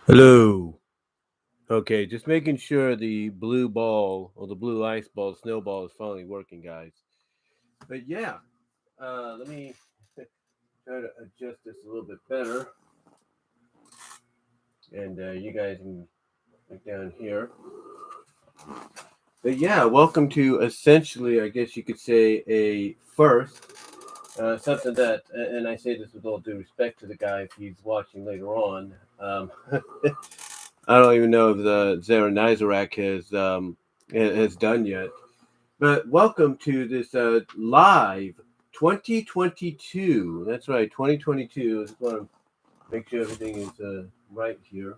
Hello. Okay, just making sure the blue ball or the blue ice ball, snowball is finally working, guys. But yeah, let me try to adjust this a little bit better, and you guys can look down here. But yeah, welcome to essentially, I guess you could say, a first. Something that, and I say this with all due respect to the guy if he's watching later on. I don't even know if the Zara Nizarak has done yet. But welcome to this live 2022. That's right, 2022. I just want to make sure everything is right here.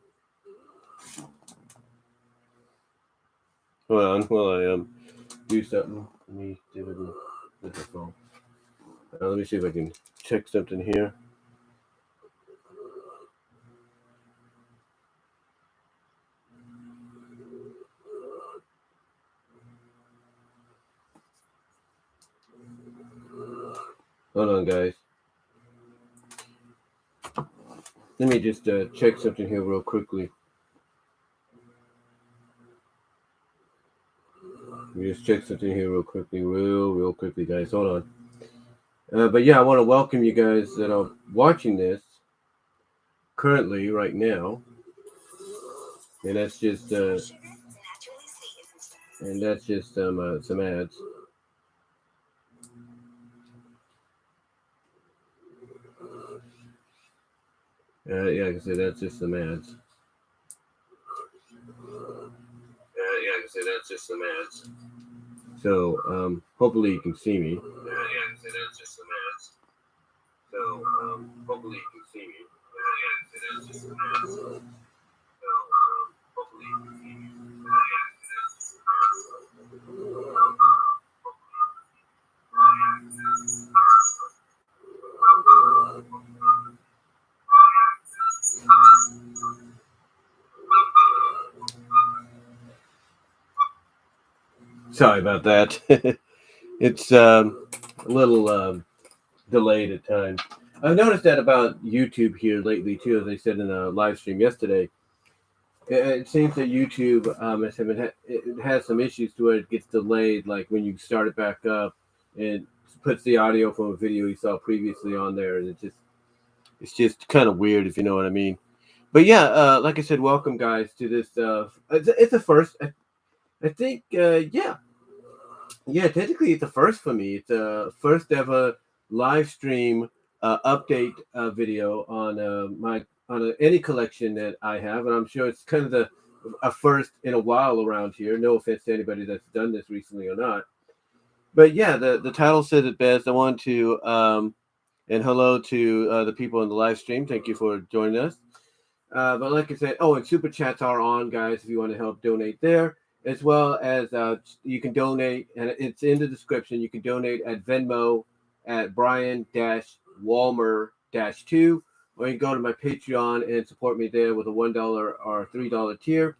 Hold on, while I do something. Let me do it with the phone. Let me see if I can check something here. Hold on, guys. Let me just check something here real quickly. Let me just check something here real quickly, real quickly, guys. Hold on. But yeah, I want to welcome you guys that are watching this currently right now, and that's just some ads. Yeah, like I said, that's just some ads. Yeah, like I said, that's just some ads. So hopefully you can see me. Yeah, like I said, that's just some ads. So hopefully you can see me. Yeah, like I said, that's just some ads. So hopefully you can see me. Yeah, like I said, that's just some ads. Sorry about that. It's a little delayed at times. I've noticed that about YouTube here lately too, as I said in a live stream yesterday. It seems that YouTube it has some issues to where it gets delayed, like when you start it back up, and puts the audio from a video you saw previously on there, and it's just kind of weird if you know what I mean. But yeah, like I said, welcome guys to this. It's a first. I think yeah, technically it's a first for me. It's a first ever live stream update video on my on any collection that I have, and I'm sure it's kind of a first in a while around here. No offense to anybody that's done this recently or not, but yeah, the title says it best. I want to and hello to the people in the live stream. Thank you for joining us. But like I said, oh, and super chats are on, guys. If you want to help donate there, as well as you can donate, and it's in the description. You can donate at Venmo at Brian Walmer 2, or you can go to my Patreon and support me there with a $1 or $3 tier.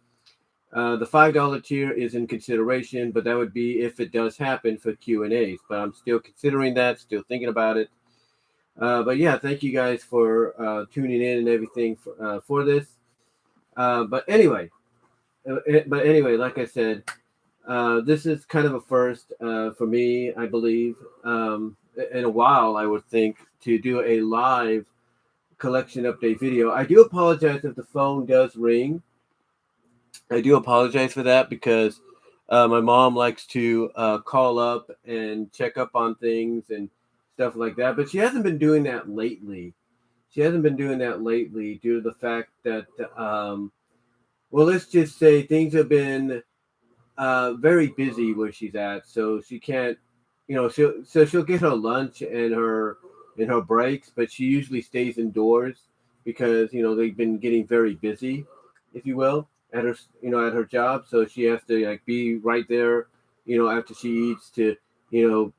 The $5 tier is in consideration, but that would be if it does happen for Q&As. But I'm still considering that, still thinking about it. But yeah, thank you guys for tuning in and everything for this. But anyway, like I said, this is kind of a first for me, I believe, in a while. I would think to do a live collection update video. I do apologize if the phone does ring. I do apologize for that because my mom likes to call up and check up on things and stuff like that, but she hasn't been doing that lately. She hasn't been doing that lately due to the fact that, well, let's just say things have been very busy where she's at, so she can't, she'll get her lunch and her breaks, but she usually stays indoors because they've been getting very busy, if you will, at her at her job, so she has to like be right there, after she eats to you know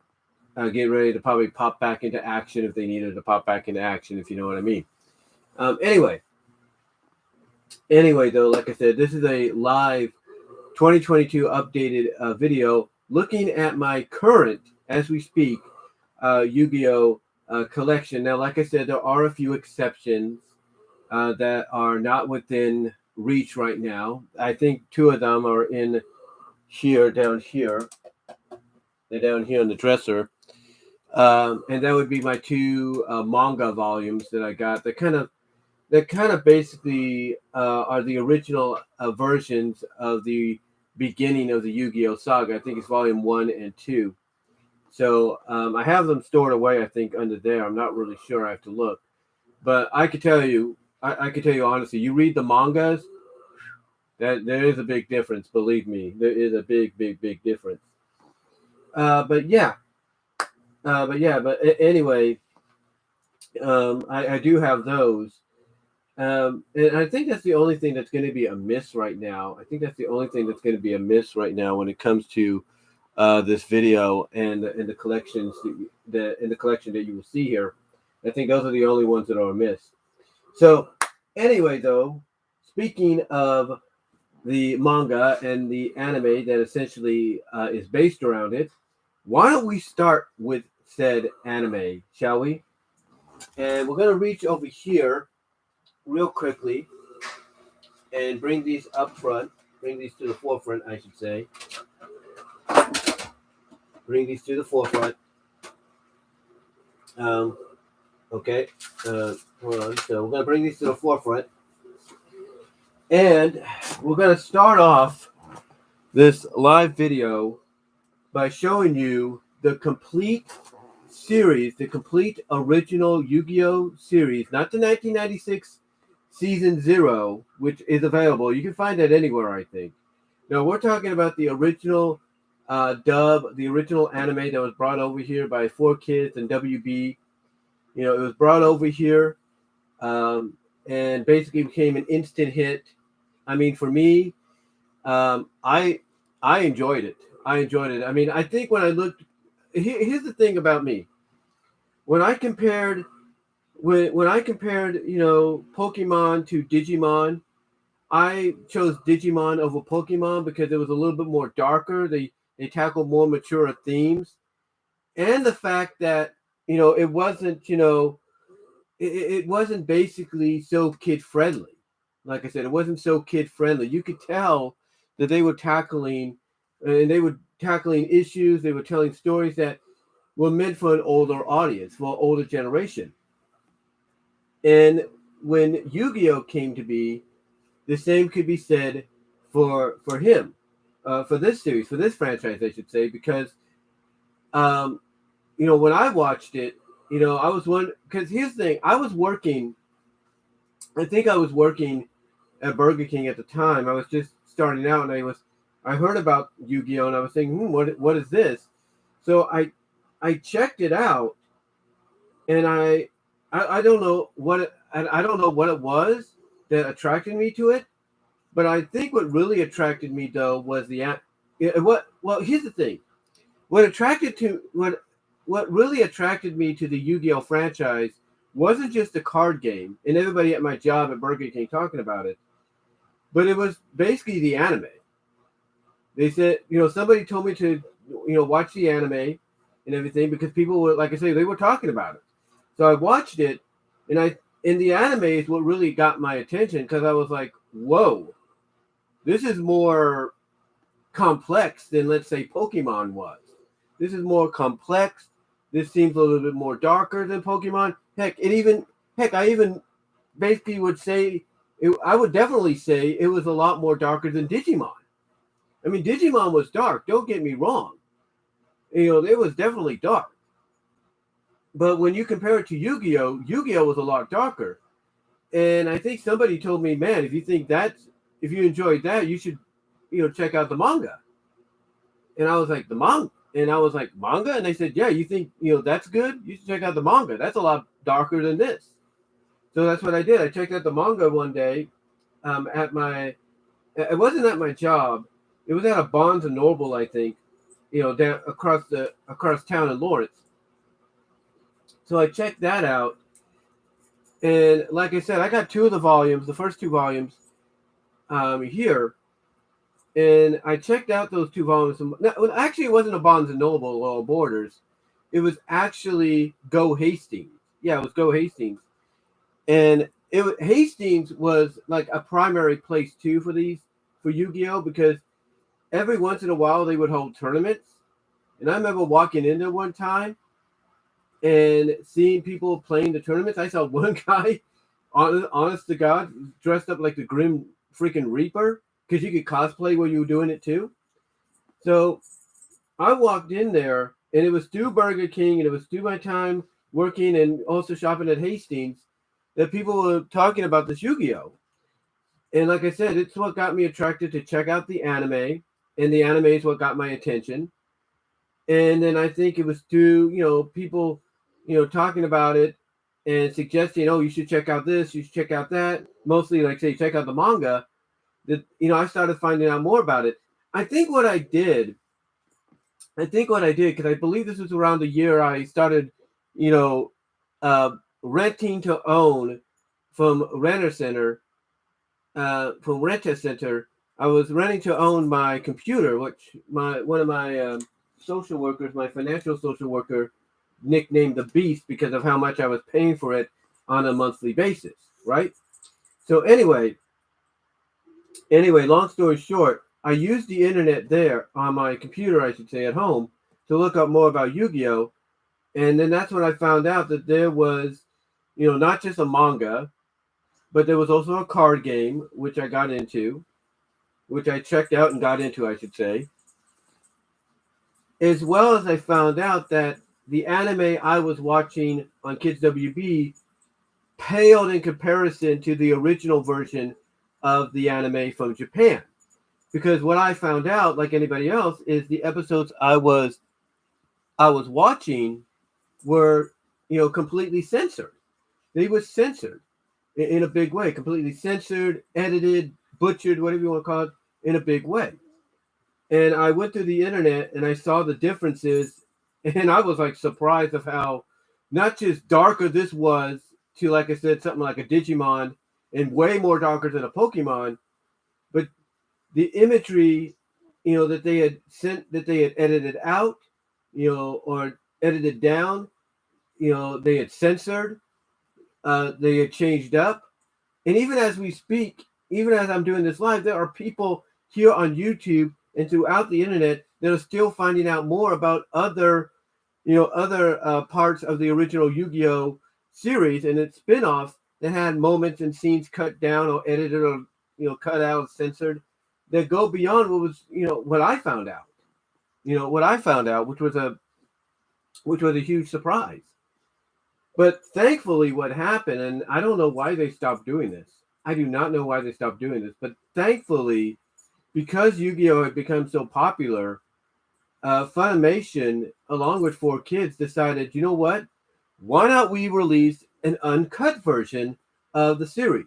get ready to probably pop back into action if they need her to pop back into action, if you know what I mean. Anyway, though, like I said, this is a live 2022 updated video looking at my current, as we speak, Yu-Gi-Oh collection. Now, like I said, there are a few exceptions that are not within reach right now. I think two of them are in here, down here. They're down here on the dresser. And that would be my two manga volumes that I got. That kind of basically are the original versions of the beginning of the Yu-Gi-Oh saga. I think it's volume 1 and 2. So I have them stored away, I think, under there. I'm not really sure. I have to look. But I could tell you, I could tell you honestly, you read the mangas, that there is a big difference. Believe me, there is a big, big, big difference. But yeah, anyway, I do have those. And I think that's the only thing that's going to be amiss right now. I think that's the only thing that's going to be amiss right now when it comes to this video and the collections in the collection that you will see here. I think those are the only ones that are amiss. So anyway, though, speaking of the manga and the anime that essentially is based around it, why don't we start with said anime, shall we? And we're going to reach over here real quickly and bring these up front, bring these to the forefront, I should say. Bring these to the forefront. Okay. Hold on. So we're going to bring these to the forefront. And we're going to start off this live video by showing you the complete series, the complete original Yu-Gi-Oh series, not the 1996 Season 0, which is available. You can find that anywhere, I think. Now, we're talking about the original dub, the original anime that was brought over here by 4Kids and WB. You know, it was brought over here and basically became an instant hit. I mean, for me, I enjoyed it. I enjoyed it. I mean, I think when I looked, here's the thing about me. When I compared, you know, Pokemon to Digimon, I chose Digimon over Pokemon because it was a little bit more darker. They tackled more mature themes, and the fact that, you know, it wasn't, you know, it wasn't basically so kid friendly. Like I said, it wasn't so kid friendly. You could tell that they were tackling issues. They were telling stories that were meant for an older audience, for an older generation. And when Yu-Gi-Oh came to be, the same could be said for him, for this series, for this franchise, I should say, because you know, when I watched it, you know, I was one, because here's the thing, I think I was working at Burger King at the time. I was just starting out, and I heard about Yu-Gi-Oh, and I was thinking, what is this? So I checked it out, and I don't know what it was that attracted me to it, but I think what really attracted me though was here's the thing. What really attracted me to the Yu-Gi-Oh franchise wasn't just the card game and everybody at my job at Burger King talking about it, but it was basically the anime. They said, you know, somebody told me to, you know, watch the anime and everything because people were, like I say, they were talking about it. So I watched it, and the anime is what really got my attention because I was like, whoa, this is more complex than, let's say, Pokemon was. This is more complex. This seems a little bit more darker than Pokemon. I even basically would say, I would definitely say it was a lot more darker than Digimon. I mean, Digimon was dark. Don't get me wrong. You know, it was definitely dark. But when you compare it to Yu-Gi-Oh, Yu-Gi-Oh was a lot darker. And I think somebody told me, man, if you enjoyed that, you should, you know, check out the manga. And I was like, the manga? And I was like, manga? And they said, yeah, you think, you know, that's good? You should check out the manga. That's a lot darker than this. So that's what I did. I checked out the manga one day it wasn't at my job. It was at a Barnes and Noble, I think, you know, down across town in Lawrence. So I checked that out. And like I said, I got two of the volumes, the first two volumes here. And I checked out those two volumes. Actually, it wasn't a Barnes and Noble or Borders. It was actually Go Hastings. Yeah, it was Go Hastings. And Hastings was like a primary place too for Yu-Gi-Oh, because every once in a while they would hold tournaments. And I remember walking in there one time and seeing people playing the tournaments. I saw one guy, honest to God, dressed up like the Grim freaking Reaper, because you could cosplay while you were doing it too. So I walked in there, and it was through Burger King, and it was through my time working and also shopping at Hastings, that people were talking about this Yu-Gi-Oh. And like I said, it's what got me attracted to check out the anime, and the anime is what got my attention. And then I think it was through, people, talking about it and suggesting, oh, you should check out this, you should check out that. Mostly, like, say, check out the manga. That, I started finding out more about it. I think what I did, because I believe this was around the year I started, renting to own from Renter Center, from Renta Center. I was renting to own my computer, which one of my social workers, my financial social worker, nicknamed the Beast because of how much I was paying for it on a monthly basis, right? So anyway, long story short, I used the internet there on my computer, I should say, at home, to look up more about Yu-Gi-Oh! And then that's when I found out that there was, not just a manga, but there was also a card game, which I got into, which I checked out and got into, I should say. As well as I found out that the anime I was watching on Kids WB paled in comparison to the original version of the anime from Japan. Because what I found out, like anybody else, is the episodes I was watching were, completely censored. They were censored in a big way, completely censored, edited, butchered, whatever you want to call it, in a big way. And I went through the internet and I saw the differences, and I was like surprised of how not just darker this was to, like I said, something like a Digimon, and way more darker than a Pokemon, but the imagery, that they had edited out, or edited down, they had censored, they had changed up. And even as we speak, even as I'm doing this live, there are people here on YouTube and throughout the internet that are still finding out more about other parts of the original Yu-Gi-Oh! Series and its spin-offs that had moments and scenes cut down or edited or, cut out, censored, that go beyond what was, what I found out. Which was a huge surprise. But thankfully, what happened, and I don't know why they stopped doing this. I do not know why they stopped doing this, but thankfully, because Yu-Gi-Oh! Had become so popular, Funimation, along with 4Kids, decided, you know what? Why not we release an uncut version of the series?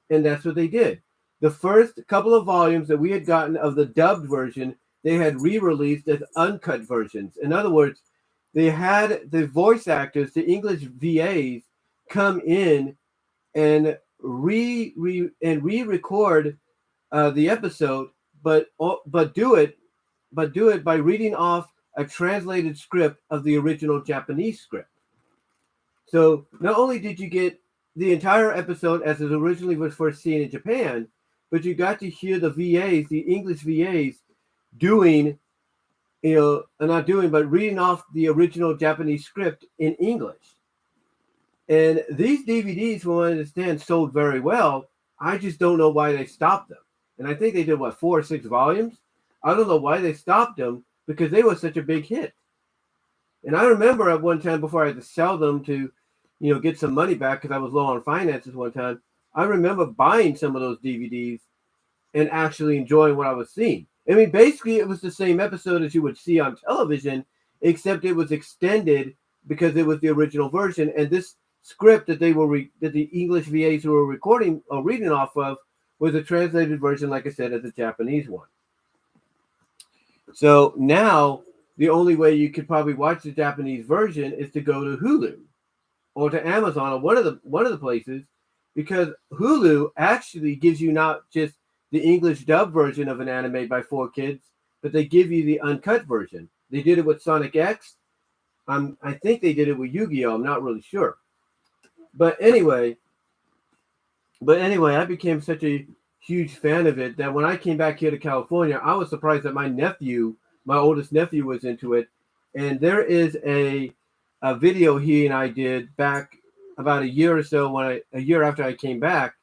And that's what they did. The first couple of volumes that we had gotten of the dubbed version, they had re-released as uncut versions. In other words, they had the voice actors, the English VAs, come in and re-record the episode, but do it by reading off a translated script of the original Japanese script. So not only did you get the entire episode as it originally was first seen in Japan, but you got to hear the VAs, the English VAs, doing, but reading off the original Japanese script in English. And these DVDs, from what I understand, sold very well. I just don't know why they stopped them. And I think they did, 4 or 6 volumes? I don't know why they stopped them, because they were such a big hit. And I remember at one time, before I had to sell them to, get some money back because I was low on finances one time, I remember buying some of those DVDs and actually enjoying what I was seeing. I mean, basically, it was the same episode as you would see on television, except it was extended because it was the original version. And this script that that the English VAs were recording or reading off of was a translated version, like I said, as a Japanese one. So now the only way you could probably watch the Japanese version is to go to Hulu or to Amazon or one of the places, because Hulu actually gives you not just the English dub version of an anime by 4Kids, but they give you the uncut version. They did it with Sonic X. I think they did it with Yu-Gi-Oh! I'm not really sure. But anyway, But anyway, I became such a huge fan of it that when I came back here to California, I was surprised that my oldest nephew, was into it. And there is a video he and I did back about a year or so a year after I came back,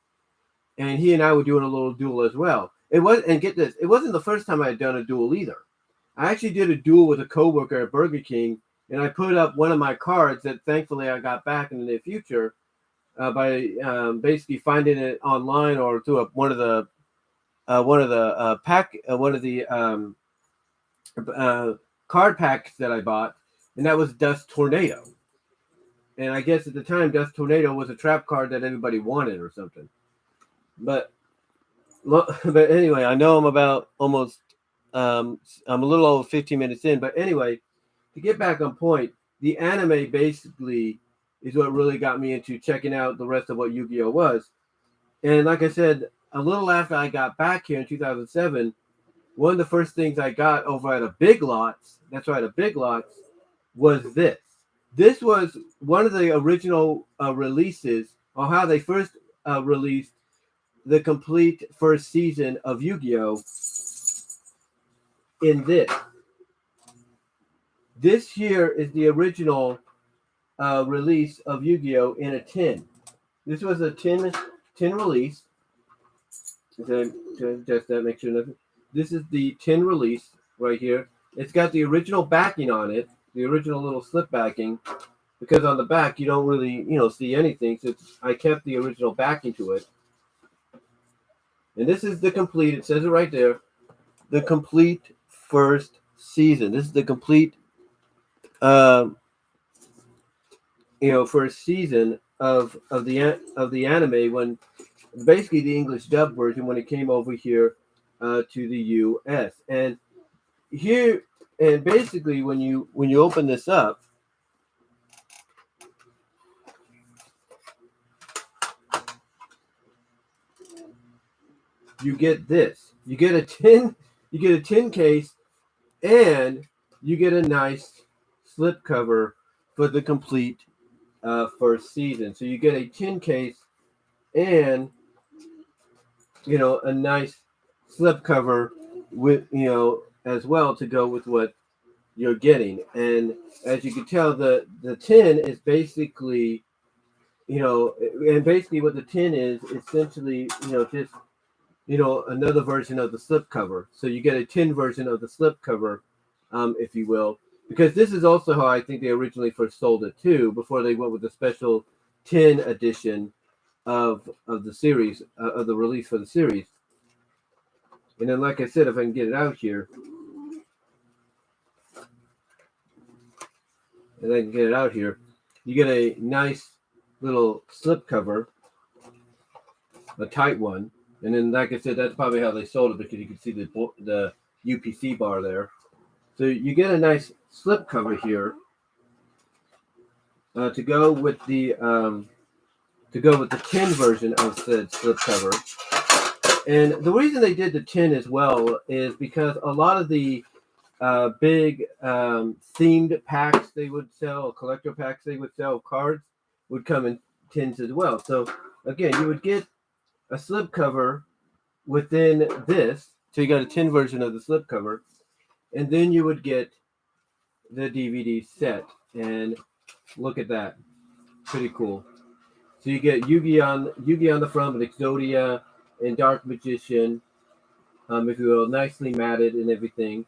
and he and I were doing a little duel as well. It was, and get this, it wasn't the first time I had done a duel either. I actually did a duel with a coworker at Burger King, and I put up one of my cards that thankfully I got back in the near future by basically finding it online or through one of the uh, card packs that I bought, and that was Dust Tornado. And I guess at the time, Dust Tornado was a trap card that everybody wanted or something. But but anyway, I know I'm about almost I'm a little over 15 minutes in. But anyway, to get back on point, the anime basically is what really got me into checking out the rest of what Yu-Gi-Oh was. And like I said, a little after I got back here in 2007, one of the first things I got over at a Big Lots, that's right, a Big Lots, was this. This was one of the original releases, or how they first released the complete first season of Yu-Gi-Oh! In this. This here is the original release of Yu-Gi-Oh! In a tin. This was a tin release. Just that, make sure nothing. This is the tin release right here. It's got the original backing on it, the original little slip backing, because on the back you don't really, see anything. So I kept the original backing to it. And this is the complete. It says it right there. The complete first season. This is the complete, first season of the anime, when basically the English dub version, when it came over here to the U.S. And here, and basically when you open this up, you get this. You get a tin case, and you get a nice slip cover for the complete first season. So you get a tin case and a nice slip cover with as well to go with what you're getting. And as you can tell, the tin is basically and basically what the tin is essentially just another version of the slip cover. So you get a tin version of the slip cover, if you will, because this is also how I think they originally first sold it too, before they went with the special tin edition of the series, of the release for the series. And then, like I said, if I can get it out here, you get a nice little slip cover, a tight one. And then, like I said, that's probably how they sold it, because you can see the UPC bar there. So you get a nice slip cover here to go with the tin version of said slip cover. And the reason they did the tin as well is because a lot of the big themed packs they would sell, collector packs they would sell, cards would come in tins as well. So again, you would get a slip cover within this. So you got a tin version of the slip cover, and then you would get the DVD set. And look at that, pretty cool. So you get Yu-Gi on the front with Exodia and Dark Magician, if you will, nicely matted and everything.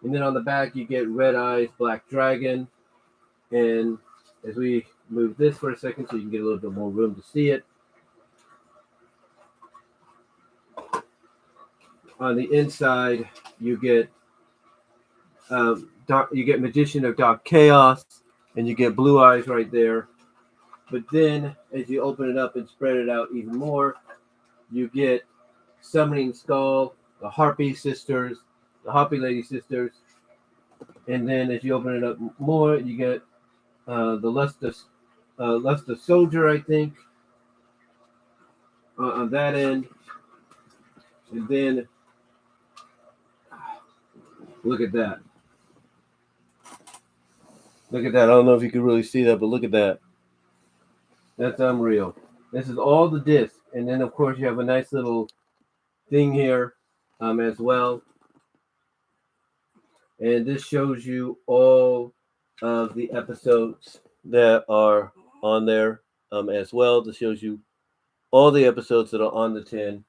And then on the back you get Red Eyes, Black Dragon. And as we move this for a second so you can get a little bit more room to see it, on the inside you get Magician of Dark Chaos, and you get Blue Eyes right there. But then as you open it up and spread it out even more, you get Summoning Skull, the Harpy sisters, the Harpy Lady sisters. And then as you open it up more, you get the Luster Soldier, I think, on that end. And then look at that. Look at that. I don't know if you can really see that, but look at that. That's unreal. This is all the discs. And then, of course, you have a nice little thing here as well. And this shows you all of the episodes that are on there as well. This shows you all the episodes that are on the tin.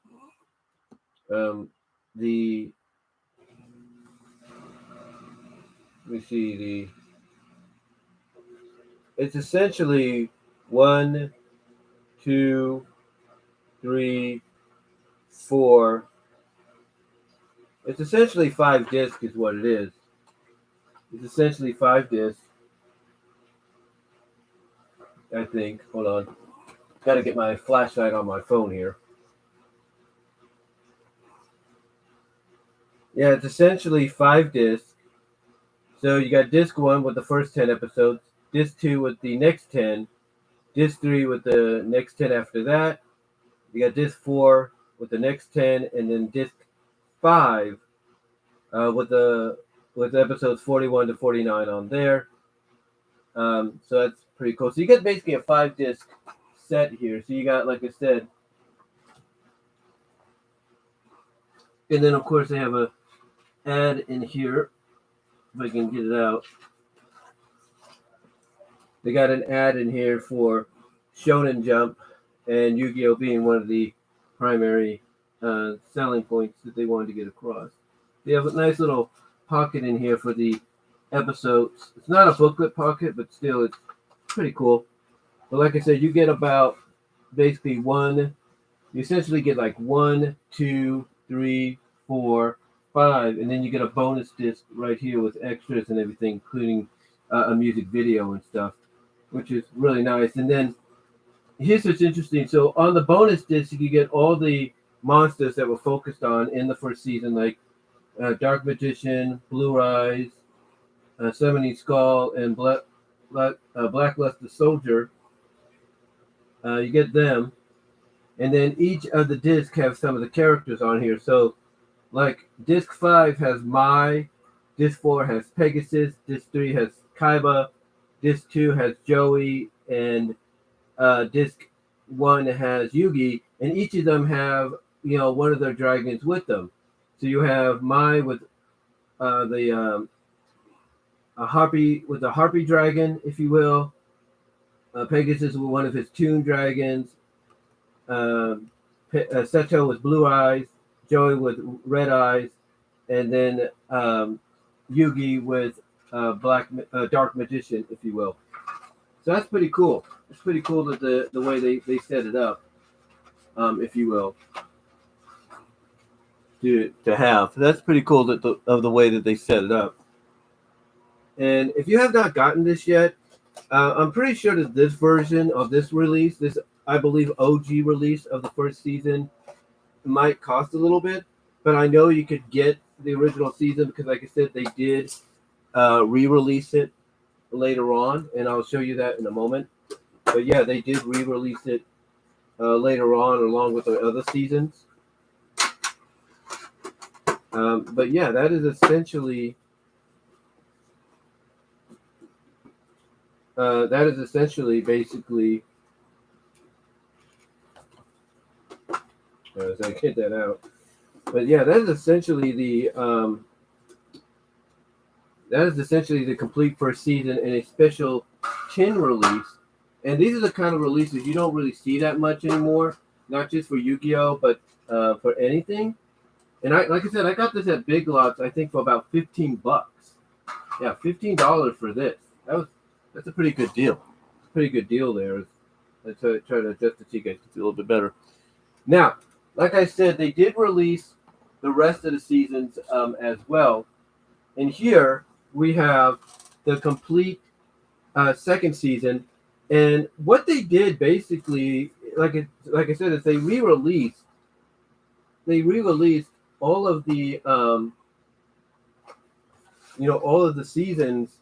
The let me see the. It's essentially 1, 2, 3, 4. It's essentially 5 discs, is what it is. It's essentially 5 discs. I think. Hold on. Got to get my flashlight on my phone here. Yeah, it's essentially 5 discs. So you got disc 1 with the first 10 episodes, disc 2 with the next 10, disc 3 with the next 10 after that. You got disc 4 with the next 10, and then disc 5 with episodes 41 to 49 on there. So that's pretty cool. So you get basically a 5 disc set here. So you got, like I said, and then of course they have a ad in here. If I can get it out. They got an ad in here for Shonen Jump and Yu-Gi-Oh! Being one of the primary selling points that they wanted to get across. They have a nice little pocket in here for the episodes. It's not a booklet pocket, but still it's pretty cool. But like I said, you get about basically you essentially get like 1, 2, 3, 4, 5, and then you get a bonus disc right here with extras and everything, including a music video and stuff, which is really nice. And then here's what's interesting. So on the bonus disc, you get all the monsters that were focused on in the first season, like Dark Magician, Blue Eyes, Summoning Skull, and Blackluster Soldier. You get them. And then each of the discs have some of the characters on here. So, like, disc 5 has Mai, disc 4 has Pegasus, disc 3 has Kaiba, disc 2 has Joey, and disc 1 has Yugi. And each of them have, one of their dragons with them. So you have Mai with a Harpy with a Harpy dragon, if you will. Pegasus with one of his Toon dragons. Seto with blue eyes, Joey with red eyes, and then Yugi with dark magician, if you will. So that's pretty cool. It's pretty cool that the way they set it up, if you will, to have. That's pretty cool that the way that they set it up. And if you have not gotten this yet, I'm pretty sure that this version of this release, this I believe OG release of the first season, might cost a little bit, but I know you could get the original season because, like I said, they did re-release it later on, and I'll show you that in a moment. But yeah, they did re-release it later on along with the other seasons. But yeah, that is essentially basically. As I get that out, but yeah, that is essentially the complete first season and a special tin release. And these are the kind of releases you don't really see that much anymore, not just for Yu-Gi-Oh, but for anything. And like I said, I got this at Big Lots, I think for about $15. Yeah, $15 for this. That's a pretty good deal. Pretty good deal there. I try to adjust it so you guys can see a little bit better. Now, like I said, they did release the rest of the seasons as well. And here we have the complete second season. And what they did basically, like I said, is they re-released all of the all of the seasons,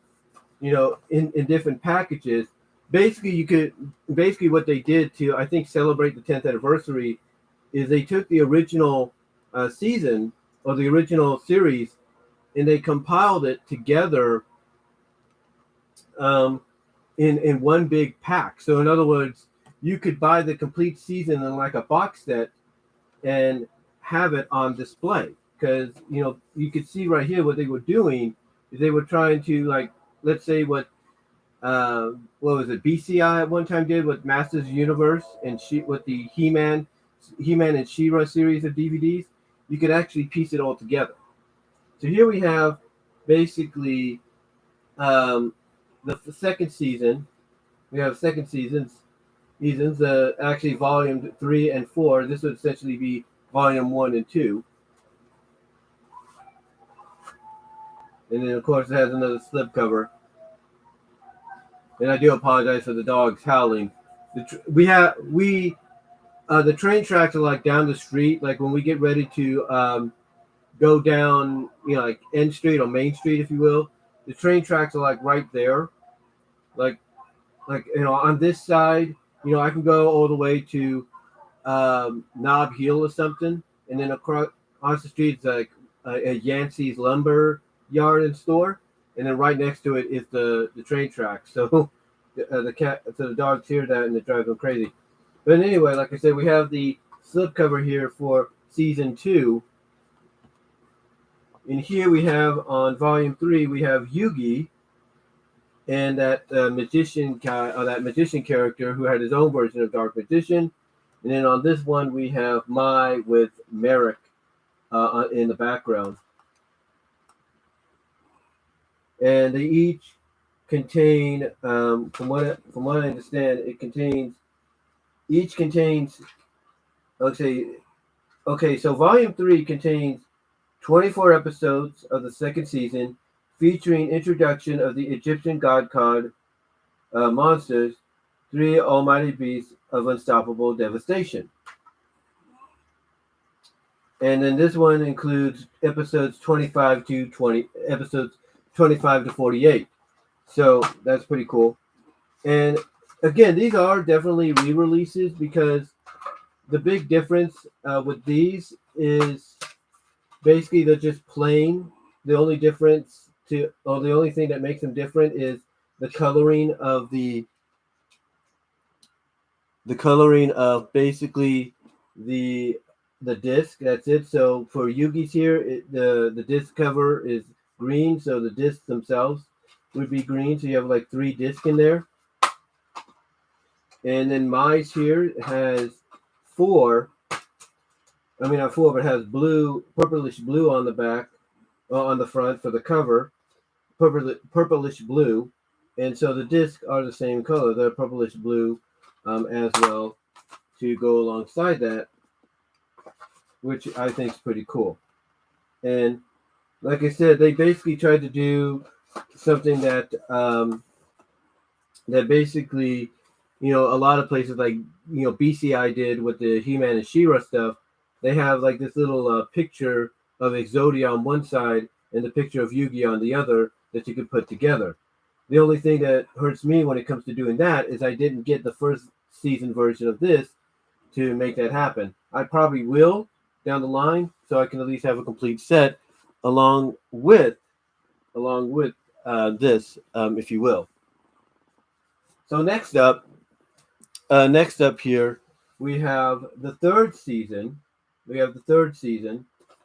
in different packages. Basically what they did to, I think, celebrate the 10th anniversary is they took the original season or the original series and they compiled it together in one big pack. So in other words, you could buy the complete season in like a box set and have it on display. Because you could see right here what they were doing is they were trying to, like, let's say what was it, BCI at one time did with Masters Universe and with the He-Man and She-Ra series of DVDs. You could actually piece it all together. So here we have basically the second season. We have second seasons, actually volume 3 and 4. This would essentially be volume 1 and 2. And then, of course, it has another slipcover. And I do apologize for the dogs howling. The train tracks are like down the street. Like when we get ready to go down, like N Street or Main Street, if you will, the train tracks are like right there. Like on this side, I can go all the way to Knob Hill or something, and then across the street is like a Yancey's lumber yard and store, and then right next to it is the train track. So the dogs hear that and it drives them crazy. But anyway, like I said, we have the slipcover here for season 2. And here we have on volume 3, we have Yugi and that magician character who had his own version of Dark Magician. And then on this one, we have Mai with Merrick in the background. And they each contain, from what I understand, each contains, okay, so volume 3 contains 24 episodes of the second season, featuring introduction of the Egyptian god monsters, 3 almighty beasts of unstoppable devastation. And then this one includes episodes 25 to 48. So that's pretty cool. And again, these are definitely re-releases because the big difference with these is basically they're just plain. The only thing that makes them different is the coloring of basically the disc. That's it. So for Yugi's here, the disc cover is green, so the discs themselves would be green. So you have like 3 discs in there. And then Mai's here has 4. I mean, not 4, but has purplish blue on the back, on the front for the cover, purplish blue. And so the discs are the same color. They're purplish blue as well to go alongside that, which I think is pretty cool. And like I said, they basically tried to do something that basically, a lot of places like, BCI did with the He-Man and She-Ra stuff. They have like this little picture of Exodia on one side and the picture of Yugi on the other that you could put together. The only thing that hurts me when it comes to doing that is I didn't get the first season version of this to make that happen. I probably will down the line, so I can at least have a complete set along with this, if you will. So next up here, we have the third season.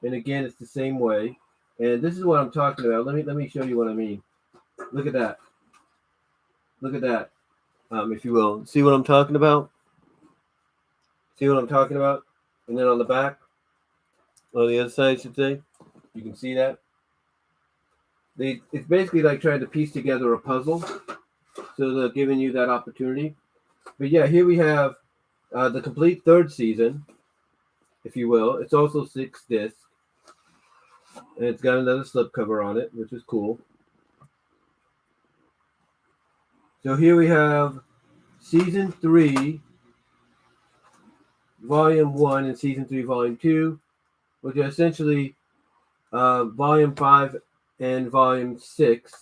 And again, it's the same way. And this is what I'm talking about. Let me show you what I mean. Look at that. If you will. See what I'm talking about? And then on the back, on the other side, I should say, you can see that. It's basically like trying to piece together a puzzle. So they're giving you that opportunity. But yeah, here we have the complete third season, if you will. It's also 6 discs. And it's got another slipcover on it, which is cool. So here we have Season 3, Volume 1, and Season 3, Volume 2, which are essentially Volume 5 and Volume 6,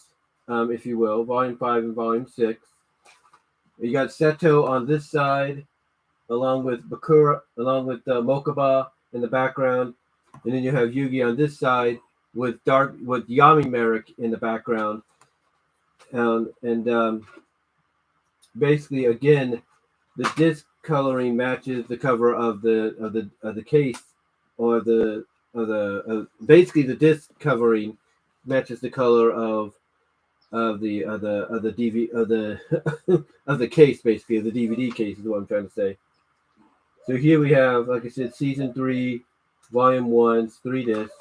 if you will. Volume 5 and Volume 6. You got Seto on this side, along with Mokuba in the background. And then you have Yugi on this side with Yami Merrick in the background. And basically, again, the disc coloring matches the cover of the case, or basically the disc covering matches the color of the DV of the of the case, basically of the DVD case is what I'm trying to say. So here we have, like I said, season 3, volume 1, 3 discs.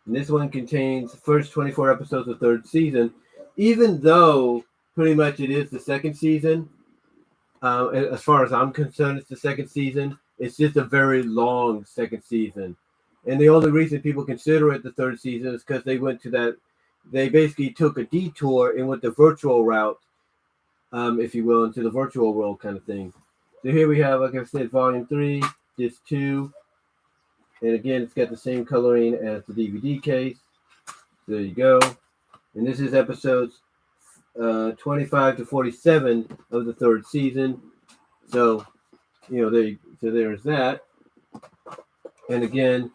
And this one contains the first 24 episodes of third season, even though pretty much it is the second season. As far as I'm concerned, it's the second season. It's just a very long second season. And the only reason people consider it the third season is because they basically took a detour and went the virtual route, if you will, into the virtual world kind of thing. So here we have, like I said, volume 3, disc 2. And again, it's got the same coloring as the DVD case. There you go. And this is episodes 25 to 47 of the third season. So, there's that. And again,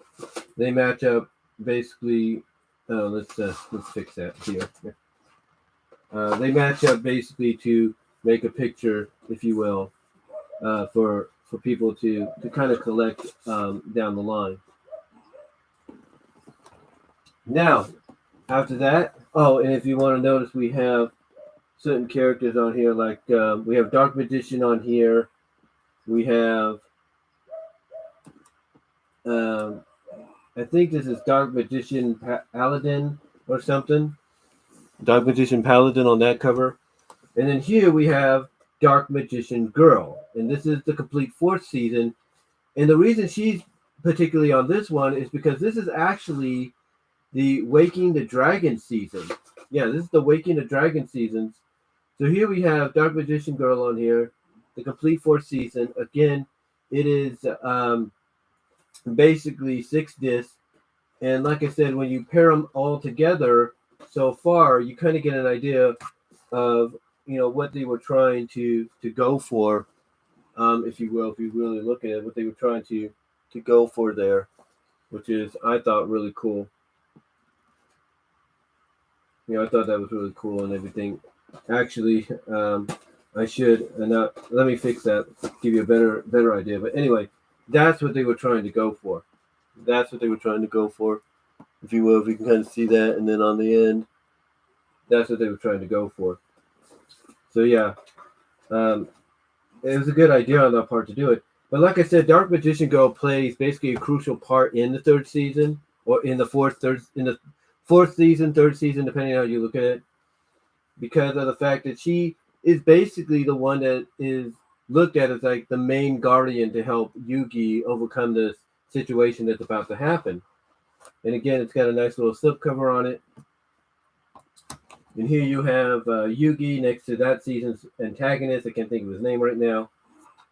they match up basically. Let's fix that here. They match up basically to make a picture, if you will, for people to kind of collect down the line. Now, after that, and if you want to notice, we have certain characters on here, like we have Dark Magician on here. We have, I think this is Dark Magician Paladin or something. Dark Magician Paladin on that cover. And then here we have Dark Magician Girl. And this is the complete fourth season. And the reason she's particularly on this one is because this is actually the Waking the Dragon season. Yeah, this is the Waking the Dragon seasons. So here we have Dark Magician Girl on here, the complete fourth season. Again, it is basically 6 discs. And like I said, when you pair them all together so far, you kind of get an idea of, what they were trying to go for, if you will, if you really look at it, what they were trying to go for there, which is, I thought, really cool. I thought that was really cool and everything. Actually, I should, let me fix that, give you a better idea. But anyway, that's what they were trying to go for. That's what they were trying to go for, if you will, if you can kind of see that. And then on the end, that's what they were trying to go for. So yeah, it was a good idea on that part to do it. But like I said, Dark Magician Girl plays basically a crucial part in the third season, or in the fourth season, third season, depending on how you look at it, because of the fact that she is basically the one that is looked at as like the main guardian to help Yugi overcome this situation that's about to happen. And again, it's got a nice little slipcover on it. And here you have Yugi next to that season's antagonist. I can't think of his name right now.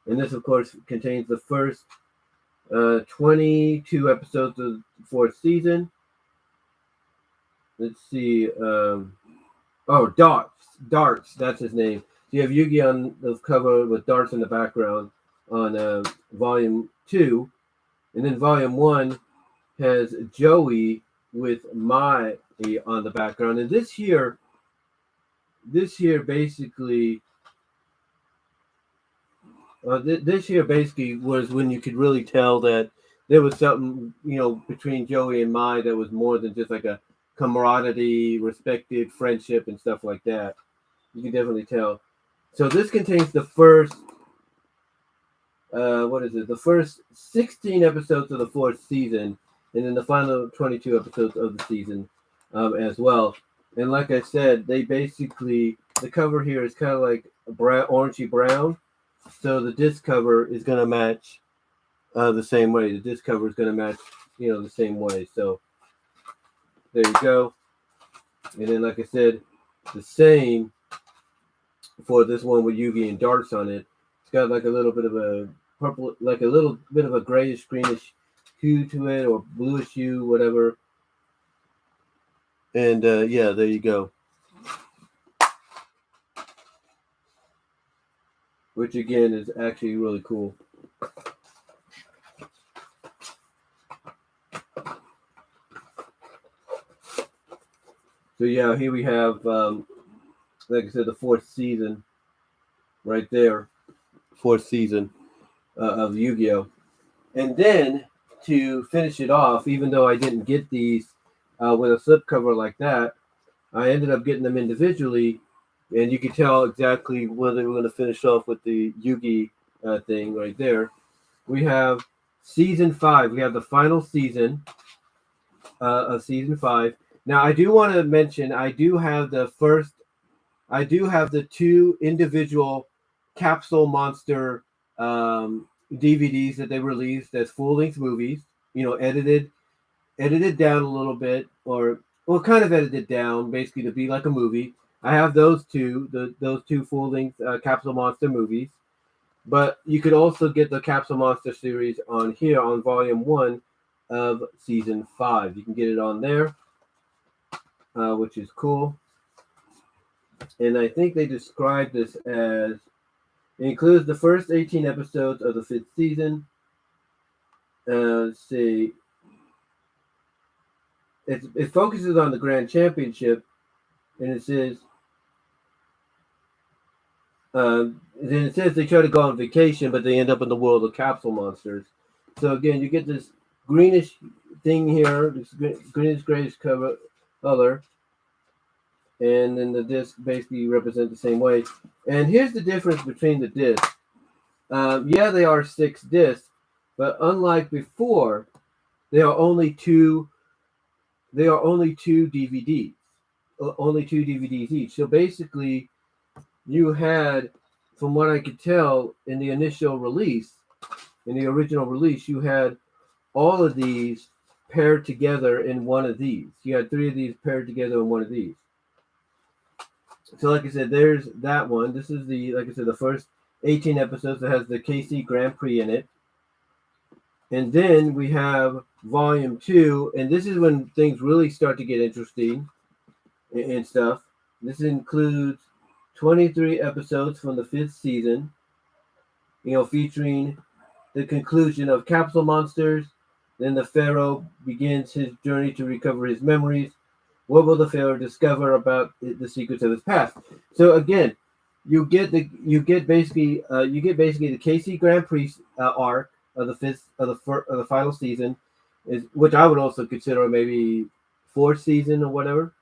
And this, of course, contains the first 22 episodes of the fourth season. Let's see. Darts. That's his name. So you have Yugi on the cover with Darts in the background on volume 2. And then volume 1 has Joey with Mai on the background. And this here basically was when you could really tell that there was something, between Joey and Mai that was more than just like a camaraderie, respected friendship and stuff like that. You can definitely tell. So this contains the first, the first 16 episodes of the fourth season, and then the final 22 episodes of the season as well. And like I said, they basically, the cover here is kind of like orangey brown. So the disc cover is going to match the same way. The disc cover is going to match, the same way. So there you go. And then, like I said, the same for this one with Yugi and Darts on it. It's got like a little bit of a purple, like a little bit of a grayish, greenish hue to it, or bluish hue, whatever. And yeah, there you go. Which again is actually really cool. So yeah, here we have, like I said, the fourth season right there. fourth season of Yu-Gi-Oh. And then to finish it off, even though I didn't get these with a slipcover like that, I ended up getting them individually, and you could tell exactly whether they were going to finish off with the Yugi thing right there. We have season 5. We have the final season of season 5. Now, I do want to mention I do have the two individual Capsule Monster DVDs that they released as full length movies. Edited down a little bit, or well, kind of edited down, basically to be like a movie. I have those two full length Capsule Monster movies, but you could also get the Capsule Monster series on here on Volume 1 of Season 5. You can get it on there, which is cool. And I think they described this as it includes the first 18 episodes of the 5th season. Let's see. It focuses on the Grand Championship, and it says, then it says they try to go on vacation, but they end up in the world of Capsule Monsters. So again, you get this greenish thing here, this greenish grayish color, and then the disc basically represents the same way. And here's the difference between the discs. Yeah, they are 6 discs, but unlike before, they are only two DVDs, only 2 DVDs each. So basically, you had, from what I could tell in the initial release, in the original release, you had all of these paired together in one of these. You had 3 of these paired together in one of these. So like I said, there's that one. This is the first 18 episodes that has the KC Grand Prix in it. And then we have Volume 2, and this is when things really start to get interesting and stuff. This includes 23 episodes from the 5th season, featuring the conclusion of Capsule Monsters. Then the Pharaoh begins his journey to recover his memories. What will the Pharaoh discover about the secrets of his past? So again, you get basically the KC Grand Prix arc of the final season, which I would also consider maybe 4th season or whatever.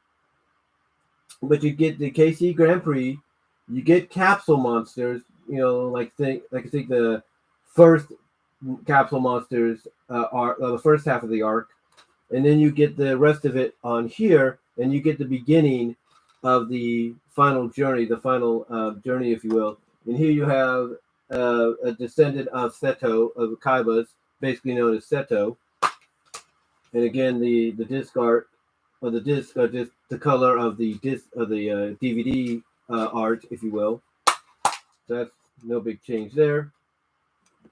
But you get the KC Grand Prix, you get Capsule Monsters, I think the first Capsule Monsters arc, the first half of the arc, and then you get the rest of it on here, and you get the beginning of the final journey, if you will. And here you have a descendant of Seto, of Kaiba's, basically known as Seto. And again, the disc art, or the disc, or just the color of the disc of the DVD art, if you will. That's no big change there.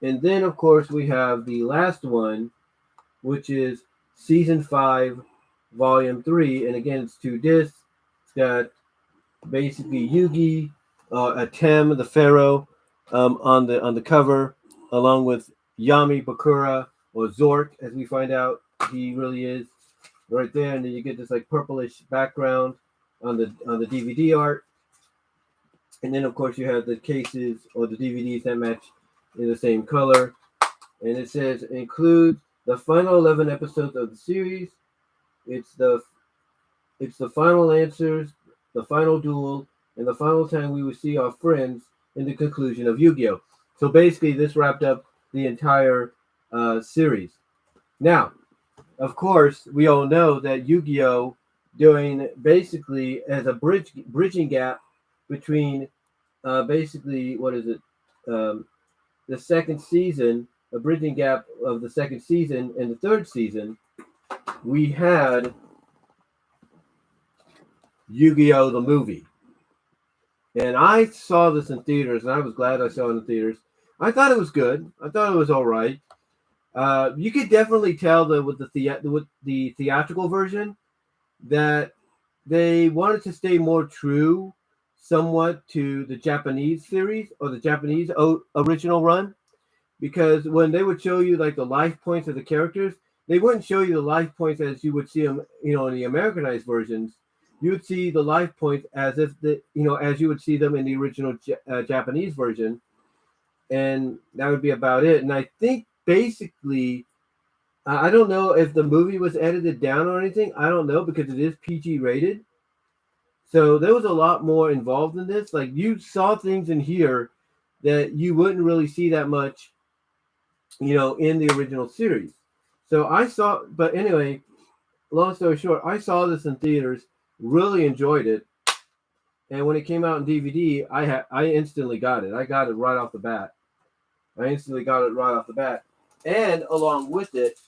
And then, of course, we have the last one, which is Season 5, Volume 3. And again, it's 2 discs. It's got basically Yugi, Atem, the Pharaoh, on the cover, along with Yami Bakura, or Zork, as we find out he really is, right there. And then you get this like purplish background on the DVD art. And then, of course, you have the cases or the DVDs that match in the same color. And it says includes the final 11 episodes of the series. It's the final answers, the final duel, and the final time we will see our friends in the conclusion of Yu-Gi-Oh! So basically, this wrapped up the entire series. Now, of course, we all know that Yu-Gi-Oh! Doing basically as a bridging gap between basically, what is it? The second season, a bridging gap of the second season and the third season, we had Yu-Gi-Oh! The movie. And I saw this in theaters, and I was glad I saw it in theaters. I thought it was good. I thought it was all right. You could definitely tell that with the theatrical version that they wanted to stay more true somewhat to the Japanese series or the Japanese original run, because when they would show you like the life points of the characters, they wouldn't show you the life points as you would see them, in the Americanized versions. You would see the life points as if as you would see them in the original Japanese version. and that would be about it. And I think basically, I don't know if the movie was edited down or anything. I don't know because it is PG rated. So there was a lot more involved in this. Like you saw things in here that you wouldn't really see that much, in the original series. So I saw, but anyway, long story short, I saw this in theaters, really enjoyed it, and when it came out in DVD, I instantly got it. I got it right off the bat. I instantly got it right off the bat, and along with it,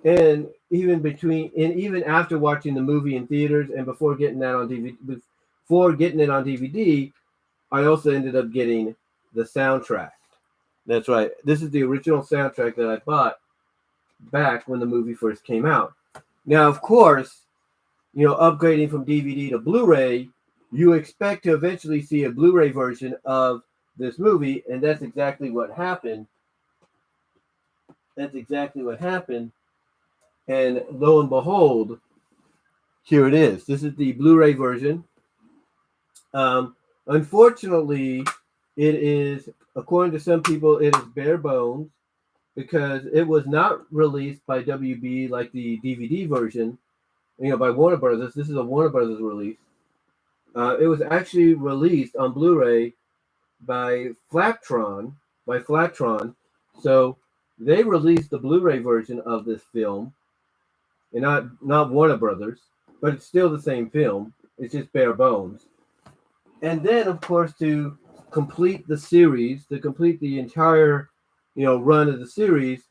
and even after watching the movie in theaters and before getting that on DVD, before getting it on DVD, I also ended up getting the soundtrack. That's right. This is the original soundtrack that I bought back when the movie first came out. Now, of course, upgrading from DVD to Blu-ray, you expect to eventually see a Blu-ray version of this movie, and that's exactly what happened. That's exactly what happened. And lo and behold, here it is. This is the Blu-ray version. Unfortunately, it is, according to some people, it is bare bones because it was not released by WB like the DVD version, by Warner Brothers. This is a Warner Brothers release. It was actually released on Blu-ray by Flatron. So they released the Blu-ray version of this film, and not Warner Brothers, but it's still the same film. It's just bare bones. And then, of course, to complete the series, to complete the entire, run of the series,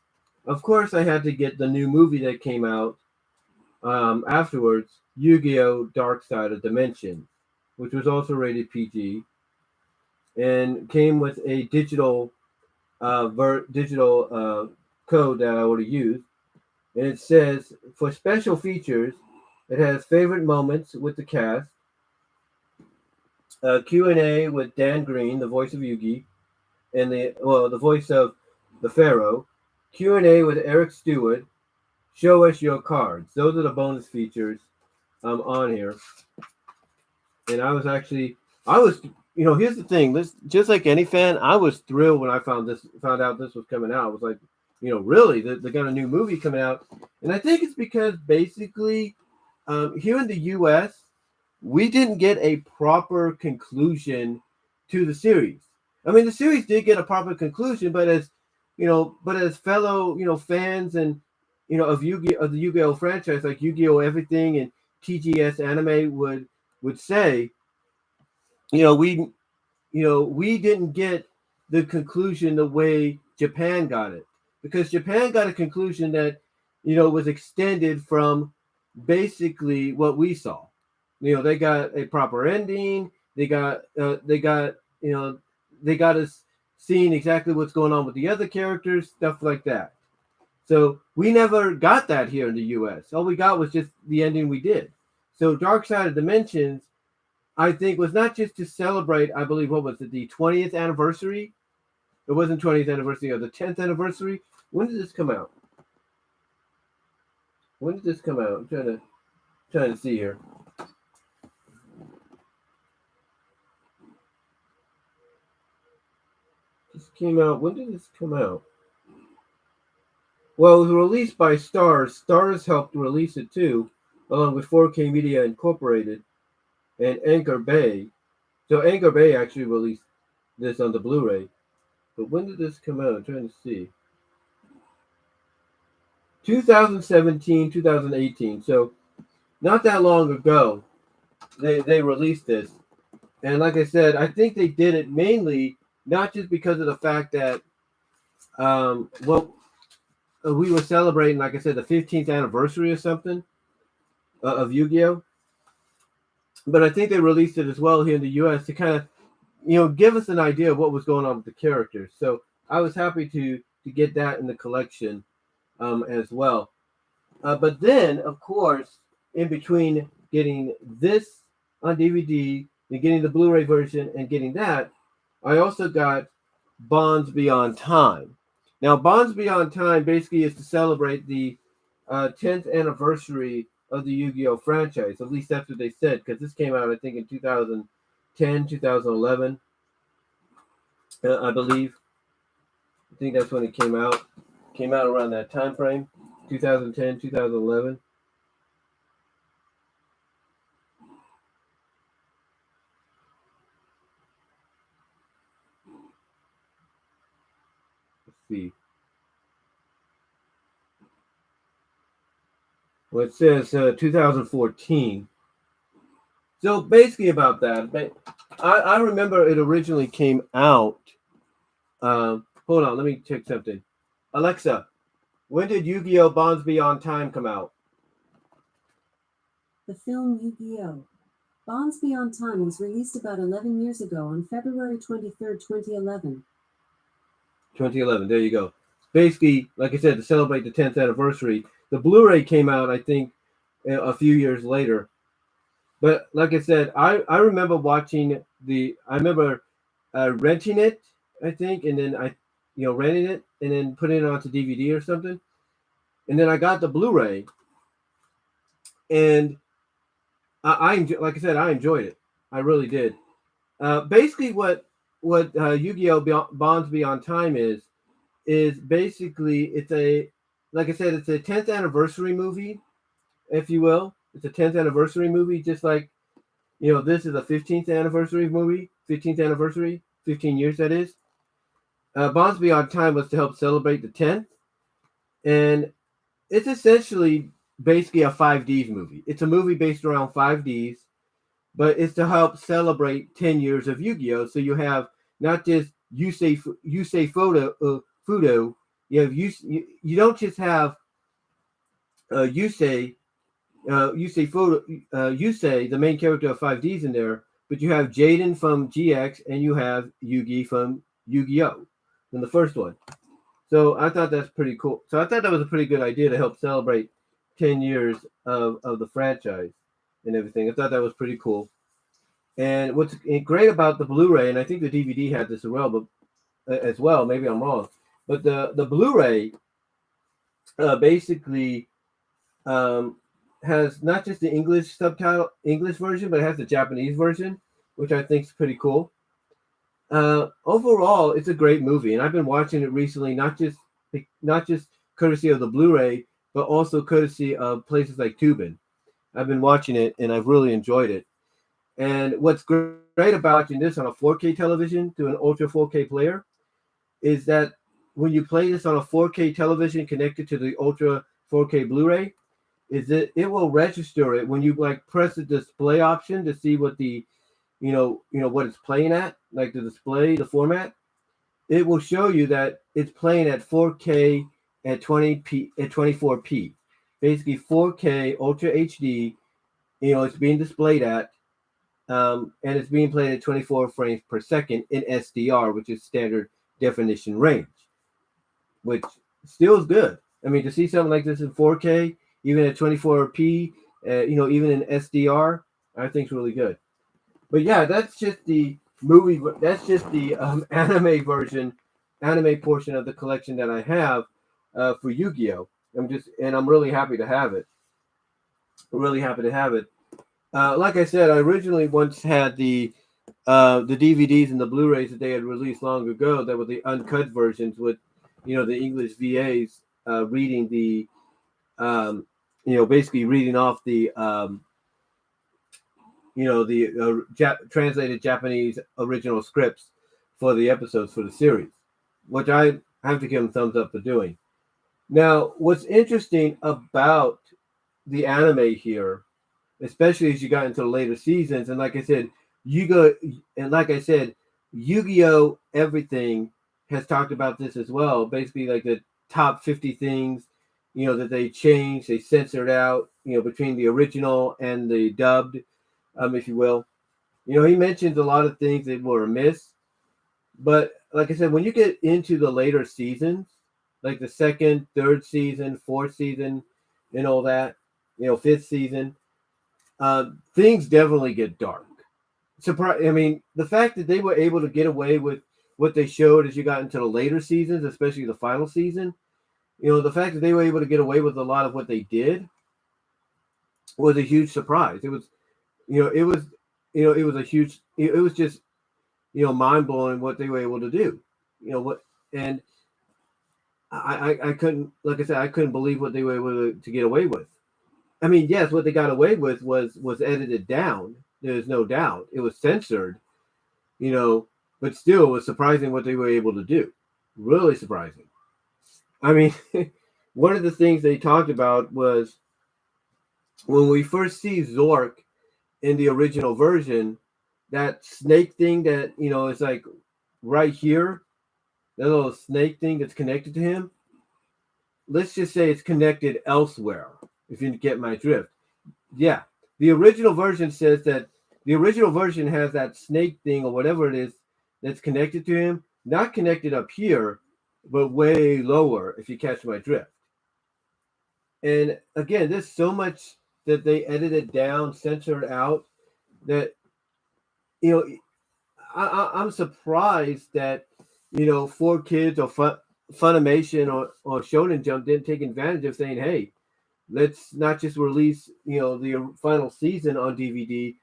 of course, I had to get the new movie that came out afterwards, Yu-Gi-Oh! Dark Side of Dimension, which was also rated PG, and came with a digital code that I would have used. And it says, for special features, it has favorite moments with the cast, Q&A with Dan Green, the voice of Yugi, and the voice of the Pharaoh, Q&A with Eric Stewart, show us your cards. Those are the bonus features on here. And here's the thing. This, just like any fan, I was thrilled when I found out this was coming out. I was like, really, they got a new movie coming out. And I think it's because basically here in the U.S., we didn't get a proper conclusion to the series. I mean, the series did get a proper conclusion, but as fellow fans and of the Yu-Gi-Oh franchise, like Yu-Gi-Oh Everything and TGS Anime would say, we didn't get the conclusion the way Japan got it, because Japan got a conclusion that was extended from basically what we saw. They got a proper ending. They got us seeing exactly what's going on with the other characters, stuff like that. So we never got that here in the U.S. All we got was just the ending we did. So Dark Side of Dimensions, I think, was not just to celebrate, I believe, what was it, the 20th anniversary? It wasn't 20th anniversary, or the 10th anniversary. When did this come out? I'm trying to see here. This came out. When did this come out? Well, it was released by Stars. Stars helped release it too, along with 4K Media Incorporated and Anchor Bay. So Anchor Bay actually released this on the Blu-ray. But when did this come out? I'm trying to see. 2017, 2018. So not that long ago, they released this. And like I said, I think they did it mainly not just because of the fact that we were celebrating, like I said, the 15th anniversary or something of Yu-Gi-Oh! But I think they released it as well here in the U.S. to kind of, give us an idea of what was going on with the characters. So I was happy to get that in the collection as well. But then, of course, in between getting this on DVD and getting the Blu-ray version and getting that, I also got Bonds Beyond Time. Now, Bonds Beyond Time basically is to celebrate the 10th anniversary of the Yu-Gi-Oh! Franchise. At least that's what they said, because this came out, I think, in 2010, 2011. I believe. I think that's when it came out. Came out around that time frame, 2010, 2011. Let's see. Well, it says 2014. So basically about that. I remember it originally came out. Hold on, let me check something. Alexa, when did Yu-Gi-Oh! Bonds Beyond Time come out? The film Yu-Gi-Oh! Bonds Beyond Time was released about 11 years ago on February 23rd, 2011. 2011. There you go. Basically, like I said, to celebrate the 10th anniversary, the Blu-ray came out, I think, a few years later. But like I said, I remember watching I remember renting it, I think, and then renting it and then putting it onto DVD or something. And then I got the Blu-ray, and like I said, I enjoyed it. I really did. Basically, what Yu-Gi-Oh! Bonds Beyond Time is basically it's a like I said, it's a 10th anniversary movie, if you will. It's a 10th anniversary movie, just like this is a 15th anniversary movie, 15th anniversary, 15 years that is. Bonds Beyond Time was to help celebrate the 10th, and it's essentially basically a 5Ds movie. It's a movie based around 5Ds, but it's to help celebrate 10 years of Yu-Gi-Oh! So you have not just Yusei Fudo, you have you don't just have Yusei Yusei, the main character of 5Ds in there, but you have Jaden from GX and you have Yugi from Yu-Gi-Oh! In the first one. So I thought that's pretty cool. So I thought that was a pretty good idea to help celebrate 10 years of the franchise and everything. I thought that was pretty cool. And what's great about the Blu-ray, and I think the DVD had this as well. Maybe I'm wrong, but the Blu-ray basically um, has not just the English version, but it has the Japanese version, which I think is pretty cool. Overall, it's a great movie, and I've been watching it recently, not just courtesy of the Blu-ray, but also courtesy of places like Tubin. I've been watching it, and I've really enjoyed it. And what's great about watching this on a 4K television through an Ultra 4K player is that when you play this on a 4K television connected to the Ultra 4K Blu-ray, is that it will register it when you like press the display option to see what what it's playing at, like the display, the format. It will show you that it's playing at 4K at 20p at 24p, basically 4K Ultra HD. It's being displayed at and it's being played at 24 frames per second in SDR, which is standard definition range, which still is good. I mean, to see something like this in 4K, even at 24p, even in SDR, I think is really good. But yeah, that's just the movie. That's just the anime portion of the collection that I have for Yu-Gi-Oh. I'm really happy to have it. Really happy to have it. Like I said, I originally once had the DVDs and the Blu-rays that they had released long ago. That were the uncut versions with, the English VAs reading basically reading off the translated Japanese original scripts for the episodes for the series, which I have to give them thumbs up for doing. Now, what's interesting about the anime here, especially as you got into the later seasons, and like I said, Yu-Gi-Oh! Everything has talked about this as well. Basically, like the top 50 things, that they changed, they censored out, between the original and the dubbed, if you will. He mentions a lot of things that were amiss, but like I said, when you get into the later seasons, like the second, third season, fourth season, and all that, fifth season, things definitely get dark. I mean, the fact that they were able to get away with what they showed as you got into the later seasons, especially the final season, the fact that they were able to get away with a lot of what they did was a huge surprise. It was, it was a huge. It was just mind blowing what they were able to do. What, and I couldn't, like I said, I couldn't believe what they were able to get away with. I mean, yes, what they got away with was edited down. There's no doubt. It was censored, but still, it was surprising what they were able to do. Really surprising. I mean, one of the things they talked about was when we first see Zork in the original version, that snake thing that is like right here, that little snake thing that's connected to him. Let's just say it's connected elsewhere. If you get my drift, yeah. The original version says that the original version has that snake thing or whatever it is that's connected to him, not connected up here, but way lower. If you catch my drift. And again, there's so much that they edited down, censored out that you know I'm surprised that 4Kids or Funimation or Shonen Jump didn't take advantage of saying, "Hey, let's not just release the final season on DVD,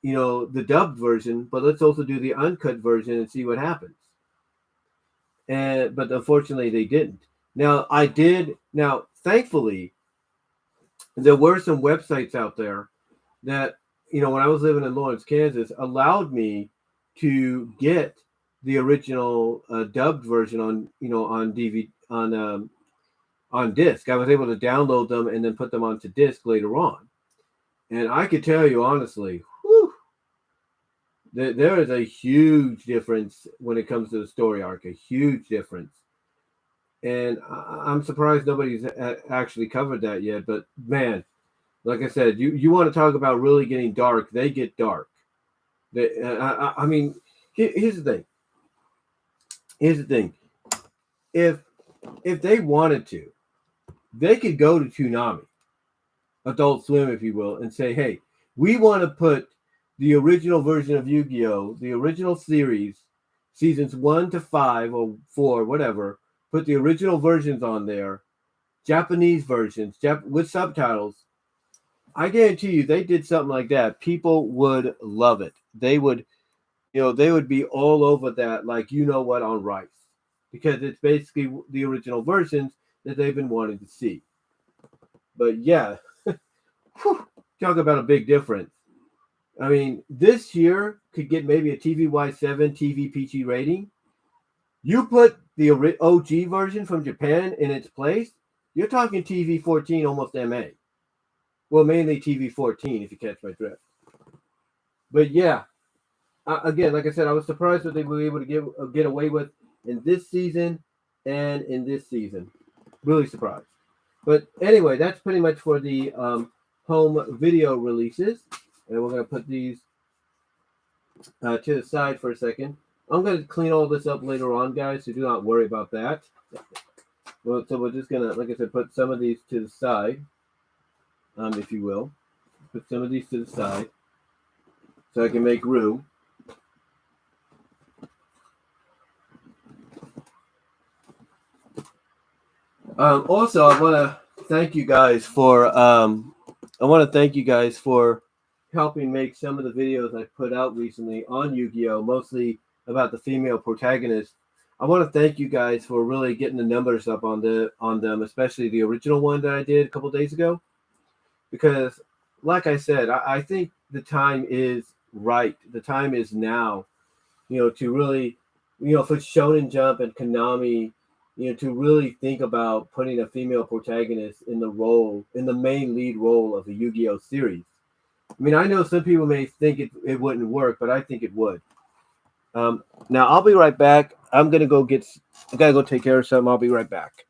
the dubbed version, but let's also do the uncut version and see what happens." But unfortunately, they didn't. Now I did. Now, thankfully, there were some websites out there that when I was living in Lawrence, Kansas, allowed me to get the original dubbed version on DVD on disc. I was able to download them and then put them onto disc later on. And I could tell you honestly, whew, there is a huge difference when it comes to the story arc. A huge difference. And I'm surprised nobody's actually covered that yet. But man, like I said, you want to talk about really getting dark? They get dark. I mean, here's the thing. Here's the thing. If they wanted to, they could go to Toonami, Adult Swim, if you will, and say, "Hey, we want to put the original version of Yu-Gi-Oh, the original series, seasons 1 to 5 or 4, whatever. Put the original versions on there, Japanese versions, with subtitles." I guarantee you, they did something like that, people would love it. They would, they would be all over that, like on rice, because it's basically the original versions that they've been wanting to see. But yeah, whew, talk about a big difference. I mean, this here could get maybe a TVY7 TV PG rating. You put the OG version from Japan in its place, you're talking TV 14, almost MA. Well, mainly TV 14, if you catch my drift. But yeah, again, like I said, I was surprised that they were able to get away with in this season and in this season. Really surprised. But anyway, that's pretty much for the home video releases. And we're going to put these to the side for a second. I'm going to clean all this up later on, guys, so do not worry about that. Well, so we're just going to, like I said, put some of these to the side, if you will. Put some of these to the side so I can make room. Also, I want to thank you guys for helping make some of the videos I put out recently on Yu-Gi-Oh, mostly about the female protagonist. I want to thank you guys for really getting the numbers up on them, especially the original one that I did a couple days ago, because, like I said, I think the time is right. The time is now, to really, for Shonen Jump and Konami, to really think about putting a female protagonist in the main lead role of the Yu-Gi-Oh series. I mean, I know some people may think it wouldn't work, but I think it would. Now I'll be right back. I gotta go take care of something. I'll be right back.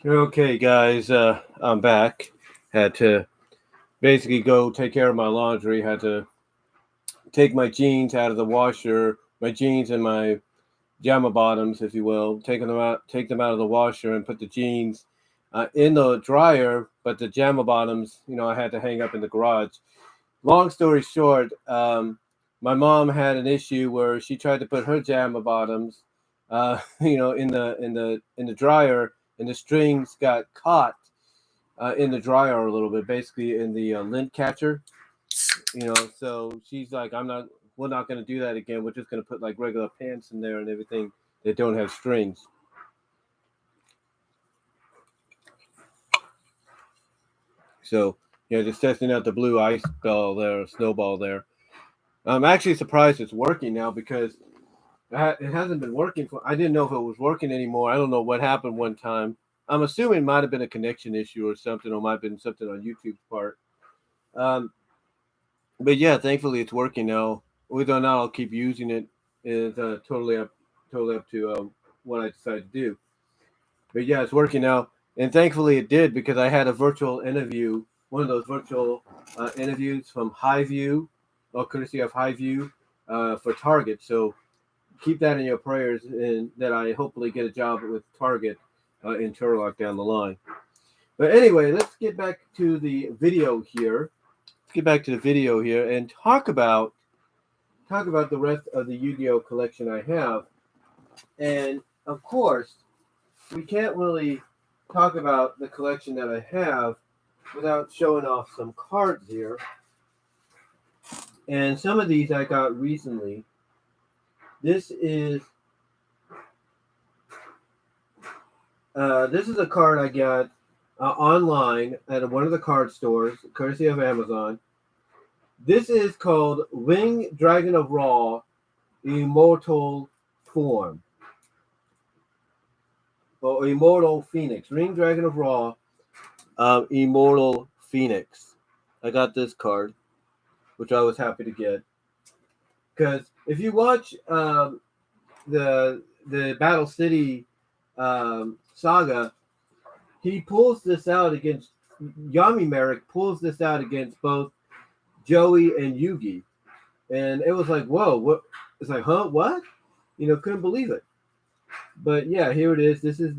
Okay, guys, I'm back. Had to basically go take care of my laundry. Had to take my jeans out of the washer, my jeans and my Jama bottoms, if you will, take them out of the washer, and put the jeans in the dryer. But the Jama bottoms, I had to hang up in the garage. Long story short, my mom had an issue where she tried to put her Jama bottoms, in the dryer, and the strings got caught in the dryer a little bit, basically in the lint catcher. So she's like, we're not going to do that again. We're just going to put like regular pants in there and everything that don't have strings. So, just testing out the blue ice ball there, snowball there. I'm actually surprised it's working now, because it hasn't been working I didn't know if it was working anymore. I don't know what happened one time. I'm assuming it might have been a connection issue or something, or might have been something on YouTube's part. But yeah, thankfully it's working now. Whether or not I'll keep using it is totally up to what I decide to do. But yeah, it's working now, and thankfully it did, because I had a virtual interview, one of those virtual interviews from Highview, courtesy of Highview, for Target. So keep that in your prayers, and that I hopefully get a job with Target in Turlock down the line. But anyway, let's get back to the video here. And talk about the rest of the Yu-Gi-Oh collection I have. And of course, we can't really talk about the collection that I have without showing off some cards here. And some of these I got recently. This is a card I got online at one of the card stores, courtesy of Amazon. This is called Ring Dragon of Ra, Immortal Form. Or Immortal Phoenix. Ring Dragon of Ra, Immortal Phoenix. I got this card, which I was happy to get. Because if you watch the Battle City saga, he pulls this out against Yami Merrick pulls this out against both Joey and Yugi, and it was like, whoa, what? It's like, huh, what? Couldn't believe it. But yeah, here it is. This is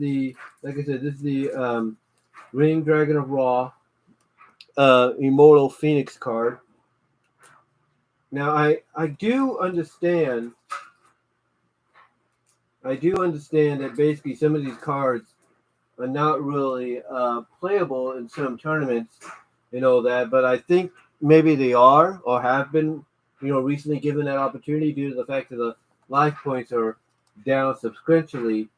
like I said, this is the Ring Dragon of Ra, Immortal Phoenix card. Now I do understand that basically some of these cards are not really playable in some tournaments and all that, but I think maybe they are, or have been, recently given that opportunity due to the fact that the life points are down substantially.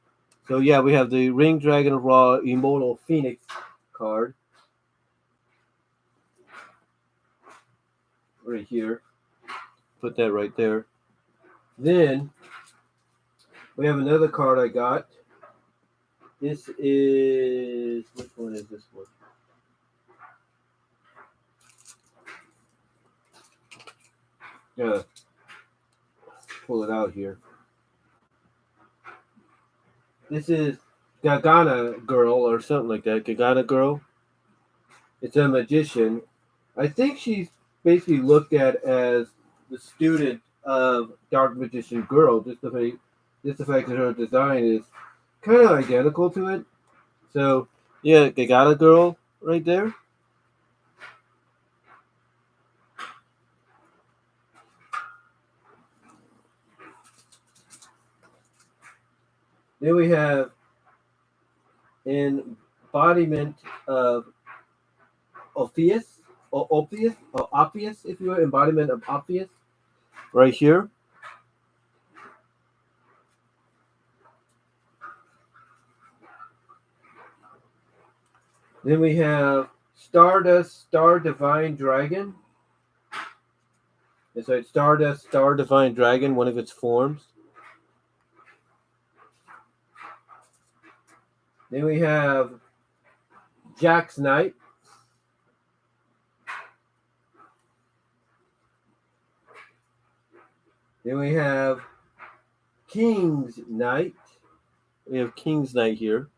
So yeah, we have the Ring Dragon of Ra Immortal Phoenix card right here. Put that right there. Then we have another card I got. This is, which one is this one? Gotta pull it out here. This is Gagana Girl or something like that. Gagana Girl. It's a magician. I think she's basically looked at as the student of Dark Magician Girl. Just the fact that her design is kind of identical to it. So yeah, Gagana Girl right there. Then we have embodiment of Orpheus, or Ophius, if you will, embodiment of Ophius, right here. Then we have Stardust, Star Divine Dragon. It's like Stardust, Star Divine Dragon, one of its forms. Then we have Jack's Knight. Then we have King's Knight. We have King's Knight here.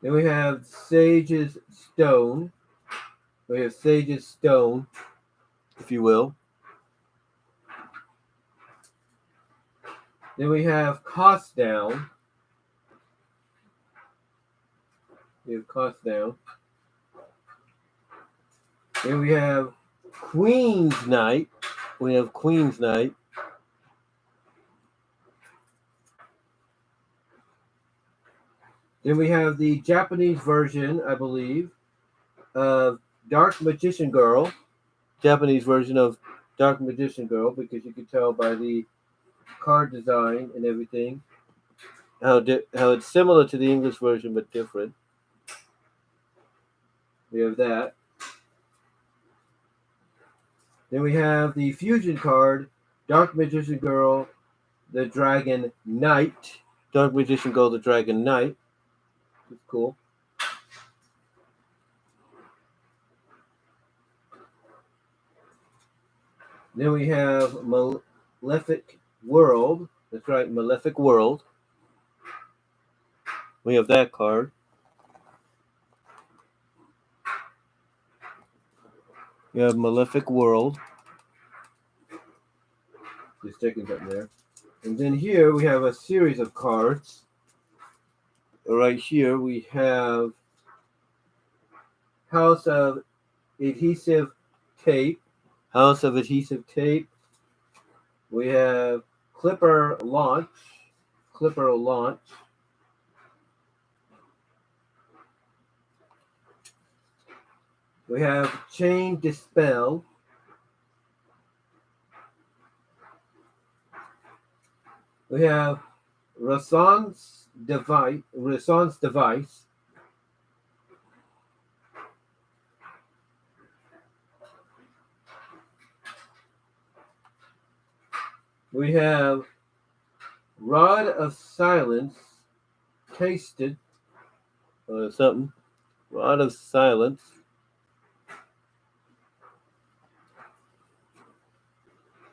Then we have Sage's Stone. We have Sage's Stone, if you will. Then we have Cost Down. We have Cost Down. Then we have Queen's Knight. We have Queen's Knight. Then we have the Japanese version, I believe, of Dark Magician Girl. Japanese version of Dark Magician Girl, because you can tell by the card design and everything how it's similar to the English version but different. We have that. Then we have the fusion card, Dark Magician Girl, the Dragon Knight. Dark Magician Girl, the Dragon Knight. It's cool. Then we have Malefic World. That's right, Malefic World. We have that card. We have Malefic World. Just checking something there. And then here we have a series of cards. Right here we have House of Adhesive Tape. House of Adhesive Tape. We have Clipper Launch. Clipper Launch. We have Chain Dispel. We have Resonance Device. We have Rod of Silence. Tasted. Something. Rod of Silence.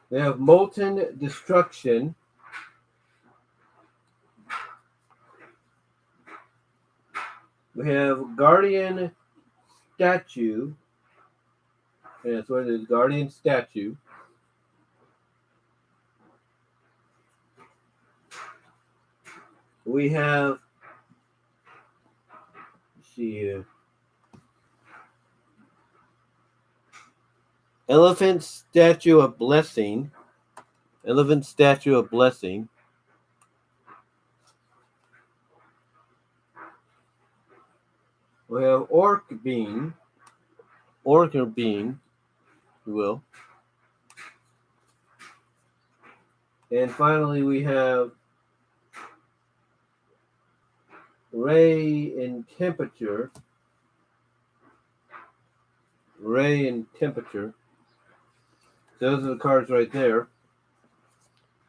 We have Molten Destruction. We have Guardian Statue. Yeah, that's what it is, Guardian Statue. We have, let's see here, Elephant Statue of Blessing. Elephant Statue of Blessing. We have Orc Bean. Orc Bean, you will. And finally we have Ray and Temperature. Ray and Temperature. Those are the cards right there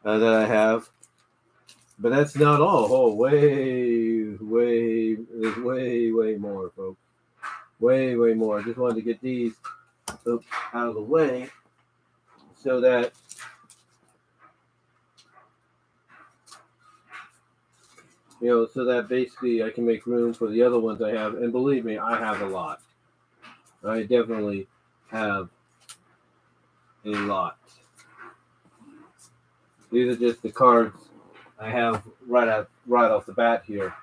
that I have. But that's not all. Oh, there's way more, folks. way more. I just wanted to get these out of the way so that basically I can make room for the other ones I have. And believe me, I have a lot. I definitely have a lot. These are just the cards I have right off the bat here.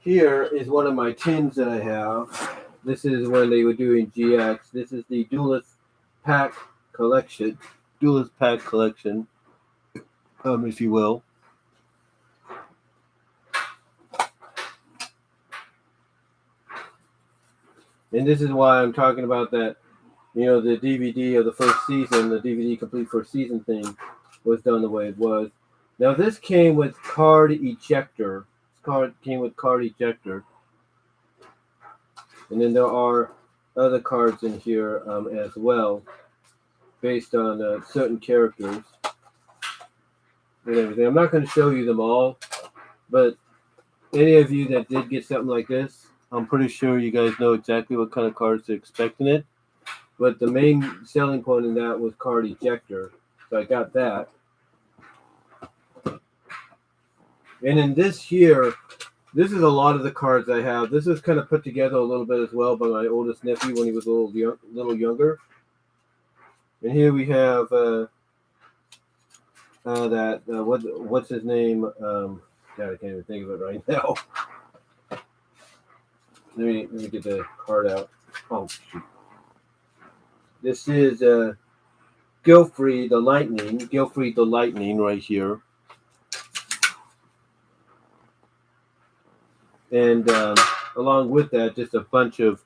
Here is one of my tins that I have. This is when they were doing GX. This is the Duelist Pack Collection. Duelist Pack Collection, if you will. And this is why I'm talking about that, the DVD of the first season, the DVD complete first season thing was done the way it was. Now this came with card ejector. This card came with card ejector. And then there are other cards in here as well, based on certain characters and everything. I'm not going to show you them all, but any of you that did get something like this, I'm pretty sure you guys know exactly what kind of cards to expect in it. But the main selling point in that was card ejector, so I got that. And in this here, this is a lot of the cards I have. This is kind of put together a little bit as well by my oldest nephew when he was a little younger. And here we have what's his name? God, I can't even think of it right now. Let me get the card out. Oh shoot! This is Gilfrey the Lightning right here. And along with that, just a bunch of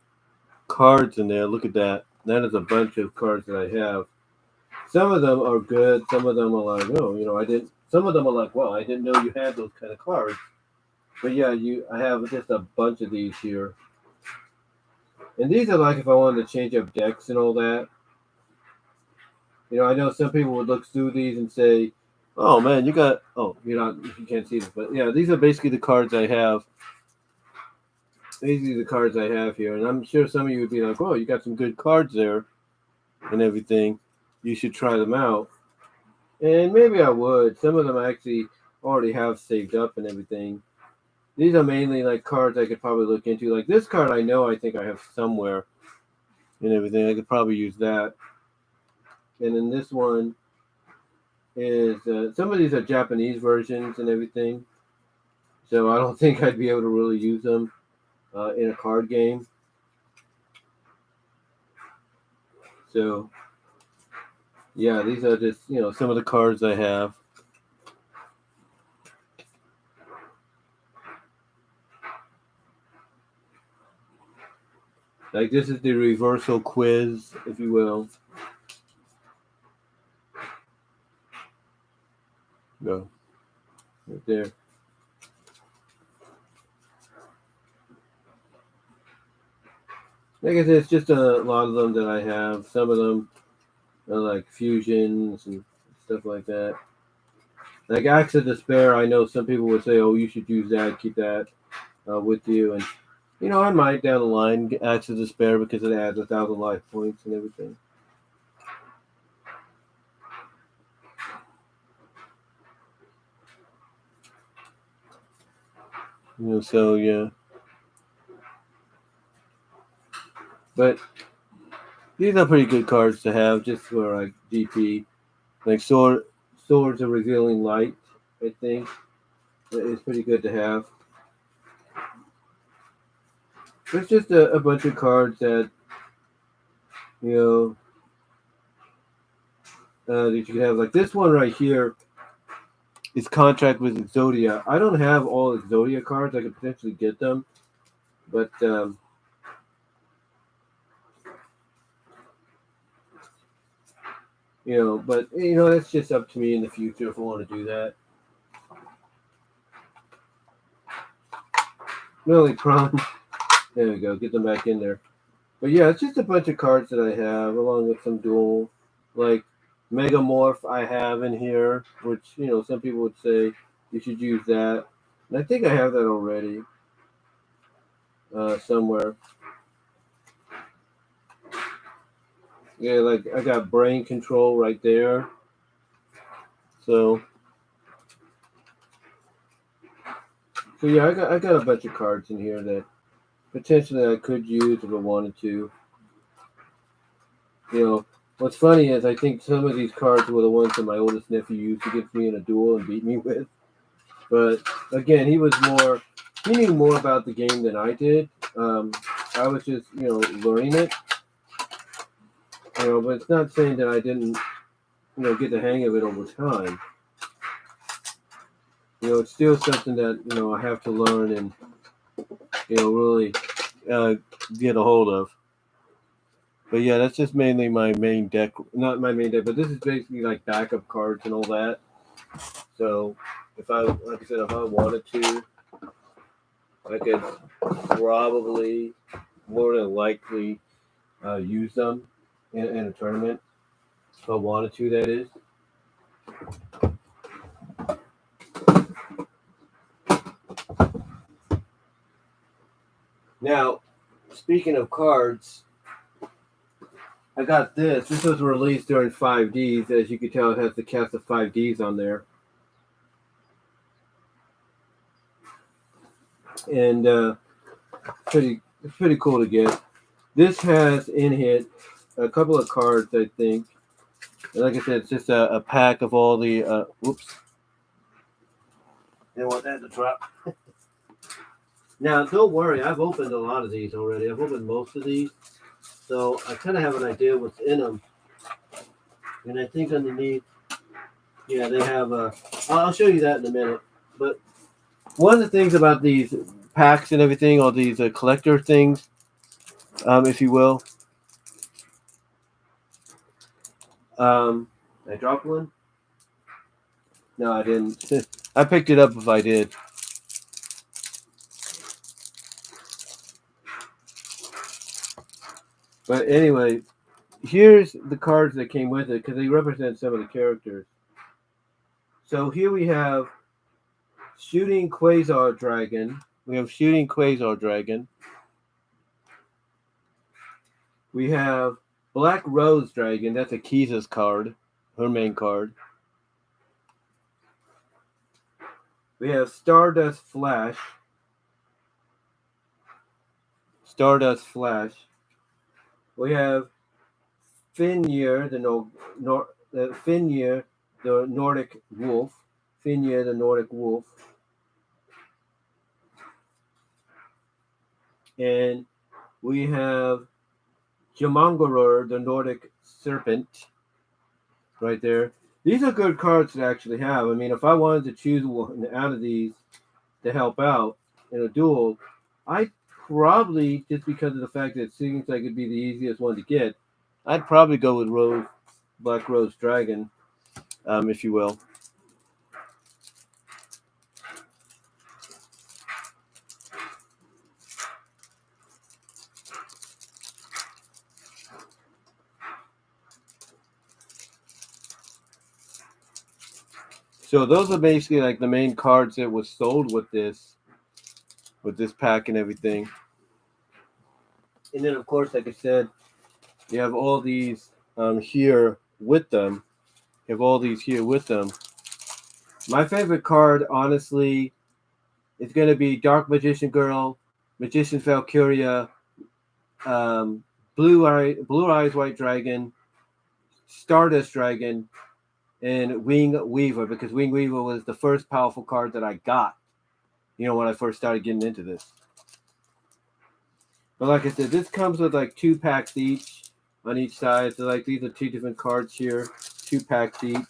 cards in there. Look at that. That is a bunch of cards that I have. Some of them are good. Some of them are like, I didn't. Some of them are like, well, I didn't know you had those kind of cards. But yeah, I have just a bunch of these here. And these are like if I wanted to change up decks and all that. I know some people would look through these and say, oh man, you can't see this, but yeah, these are basically the cards I have. These are the cards I have here. And I'm sure some of you would be like, oh, you got some good cards there and everything. You should try them out. And maybe I would. Some of them I actually already have saved up and everything. These are mainly like cards I could probably look into. Like this card I think I have somewhere and everything. I could probably use that. And then this one is, some of these are Japanese versions and everything. So I don't think I'd be able to really use them in a card game. So yeah, these are just, some of the cards I have. Like this is the reversal quiz, if you will. No, right there. Like I said, it's just a lot of them that I have. Some of them are like fusions and stuff like that. Like Acts of Despair, I know some people would say, oh, you should use that, keep that with you. And, I might down the line get Acts of Despair because it adds 1,000 life points and everything. So yeah. But these are pretty good cards to have just for like GP. Like Swords of Revealing Light, I think. It's pretty good to have. It's just a bunch of cards that, that you can have. Like this one right here is Contract with Exodia. I don't have all Exodia cards. I could potentially get them. But, that's just up to me in the future if I want to do that. The only problem, there we go, get them back in there. But yeah, it's just a bunch of cards that I have, along with some dual, like Megamorph I have in here, which, some people would say you should use that. And I think I have that already. somewhere. Yeah, like I got brain control right there. So yeah, I got a bunch of cards in here that potentially I could use if I wanted to. You know, what's funny is I think some of these cards were the ones that my oldest nephew used against me in a duel and beat me with. But again, he knew more about the game than I did. I was just, learning it. But it's not saying that I didn't, get the hang of it over time. It's still something that, I have to learn and, really uh, get a hold of. But yeah, that's just mainly my main deck. Not my main deck, but this is basically like backup cards and all that. So like I said, if I wanted to, I could probably more than likely use them in a tournament. If I wanted to, that is. Now, speaking of cards, I got this. This was released during 5Ds. As you can tell, it has the cast of 5Ds on there. And it's pretty cool to get. This has in it a couple of cards, I think. And like I said, it's just a pack of all the. Whoops. Didn't want that to drop. Now, don't worry. I've opened a lot of these already. I've opened most of these. So I kind of have an idea what's in them. And I think underneath, yeah, they have. I'll show you that in a minute. But one of the things about these packs and everything, all these collector things, if you will. I dropped one? No, I didn't. I picked it up if I did. But anyway, here's the cards that came with it because they represent some of the characters. So here we have Shooting Quasar Dragon. We have Shooting Quasar Dragon. We have Black Rose Dragon. That's Akiza's card, her main card. We have Stardust Flash. Stardust Flash. We have Finir, Finir, the Nordic Wolf. Finir, the Nordic Wolf. And we have Jomangoror, the Nordic Serpent, right there. These are good cards to actually have. I mean, if I wanted to choose one out of these to help out in a duel, I'd probably, just because of the fact that it seems like it'd be the easiest one to get, I'd probably go with Black Rose Dragon, if you will. So those are basically like the main cards that was sold with this pack and everything. And then, of course, like I said, you have all these here with them. You have all these here with them. My favorite card, honestly, is going to be Dark Magician Girl, Magician Valkyria, Blue Eyes White Dragon, Stardust Dragon, and Wing Weaver, because Wing Weaver was the first powerful card that I got, when I first started getting into this. But like I said, this comes with like 2 packs each on each side. So like these are 2 different cards here, 2 packs each.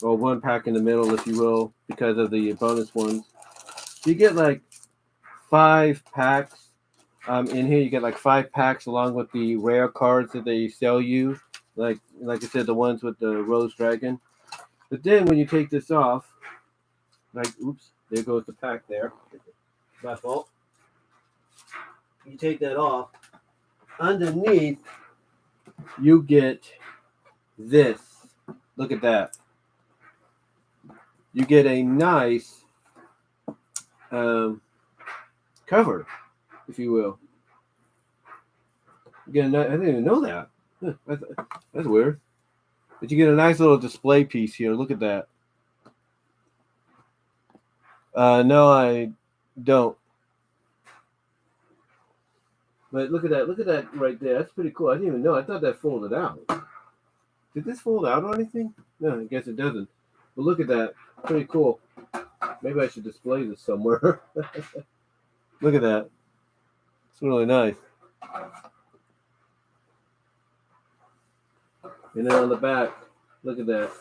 Or 1 pack in the middle, if you will, because of the bonus ones. So you get like 5 packs. In here you get like 5 packs along with the rare cards that they sell you. Like I said, the ones with the Rose Dragon. But then when you take this off, oops, there goes the pack there. My fault. You take that off. Underneath, you get this. Look at that. You get a nice cover, if you will. Again, I didn't even know that. That's weird. But you get a nice little display piece here. Look at that. No, I don't. But look at that. Look at that right there. That's pretty cool. I didn't even know. I thought that folded out. Did this fold out or anything? No, I guess it doesn't. But look at that. Pretty cool. Maybe I should display this somewhere. Look at that. It's really nice. And then on the back, look at that.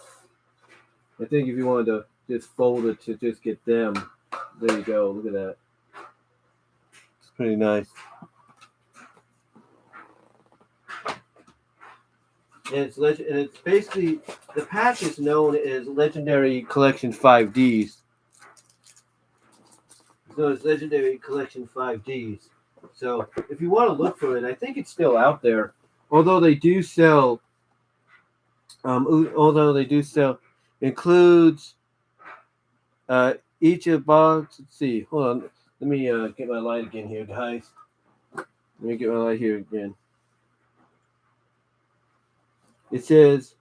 I think if you wanted to just fold it to just get them, there you go. Look at that. It's pretty nice. And it's basically, the pack is known as Legendary Collection 5Ds. So it's Legendary Collection 5Ds. So if you want to look for it, I think it's still out there. Although they do sell, includes each of box. Let's see. Hold on. Let me get my light again here, guys. Let me get my light here again. It says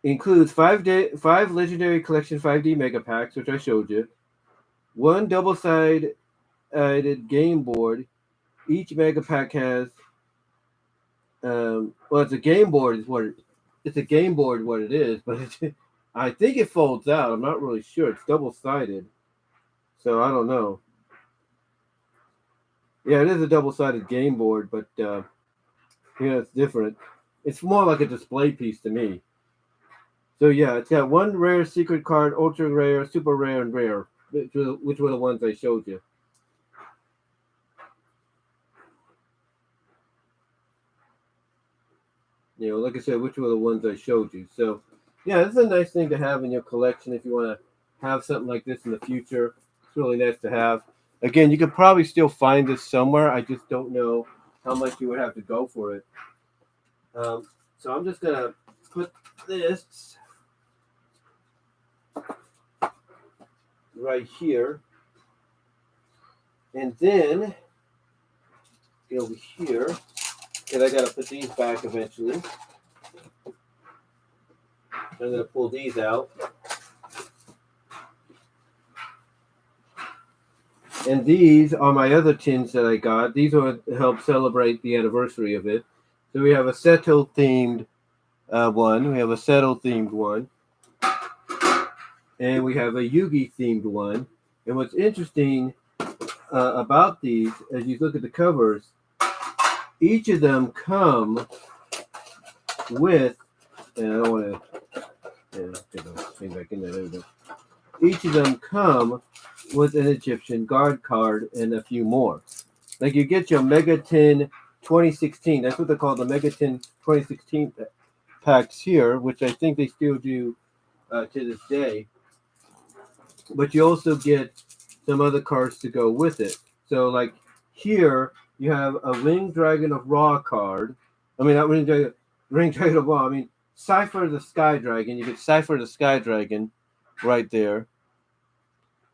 includes five Legendary Collection 5D Mega Packs, which I showed you. One double-sided game board. Each Mega Pack has it's a game board is what it's a game board what it is, but I think it folds out. I'm not really sure. It's double-sided, so I don't know. Yeah, it is a double-sided game board, but it's different. It's more like a display piece to me. So yeah, it's got one rare secret card, ultra rare, super rare, and rare, which were the ones I showed you. Like I said, which were the ones I showed you. So yeah, this is a nice thing to have in your collection if you want to have something like this in the future. It's really nice to have. Again, you could probably still find this somewhere. I just don't know how much you would have to go for it. So I'm just gonna put this right here, and then get over here, and I gotta put these back eventually. I'm gonna pull these out, and these are my other tins that I got. These are to help celebrate the anniversary of it. So we have a Seto themed one. We have a Seto themed one. And we have a Yugi themed one. And what's interesting about these, as you look at the covers, each of them come with, and I don't want to get the thing back in there. There we go. Each of them come with an Egyptian guard card and a few more. Like you get your Mega 10 2016. That's what they call the Mega 10 2016 packs here, which I think they still do to this day. But you also get some other cards to go with it. So like here, you have a Ring Dragon of Ra card. I mean, not Ring Dragon of Ra. I mean, Cypher the Sky Dragon. You get Cypher the Sky Dragon right there.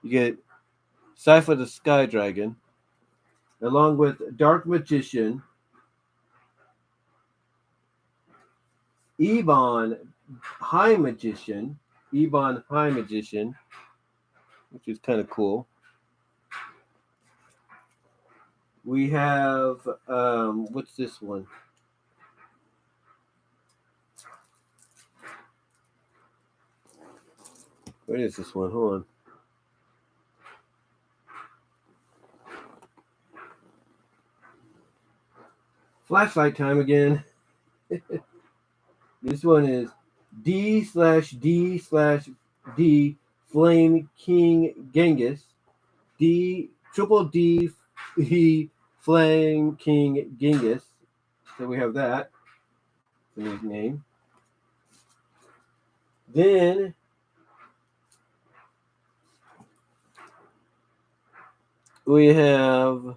You get Cypher the Sky Dragon, along with Dark Magician, Ebon High Magician, which is kind of cool. We have, what's this one? Where is this one? Hold on. Flashlight time again. This one is D/D/D Flame King Genghis. Triple D Flame King Genghis. So we have that. That's his name. Then we have,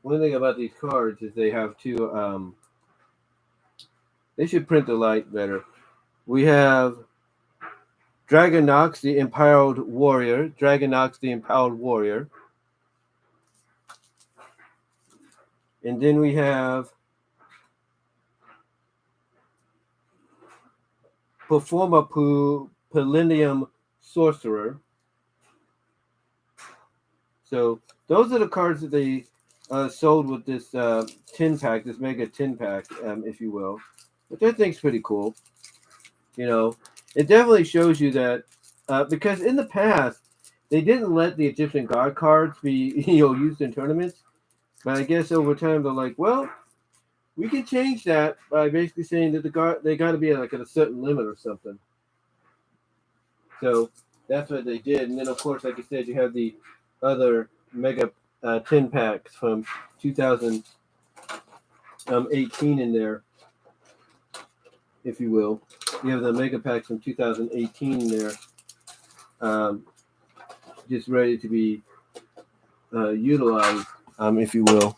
one thing about these cards is they have two, they should print the light better. We have Dragonox, the Empowered Warrior. Dragonox, the Empowered Warrior. And then we have Performa Sorcerer. So those are the cards that they sold with this 10 pack, this mega 10 pack, if you will. Which I think is pretty cool. You know, it definitely shows you that because in the past they didn't let the Egyptian god cards be used in tournaments, but I guess over time they're like, well, we can change that by basically saying that they got to be like at a certain limit or something. So that's what they did, and then of course, like I said, you have the other mega 10 packs from 2018 in there, if you will. You have the mega packs from 2018 in there, just ready to be utilized, if you will.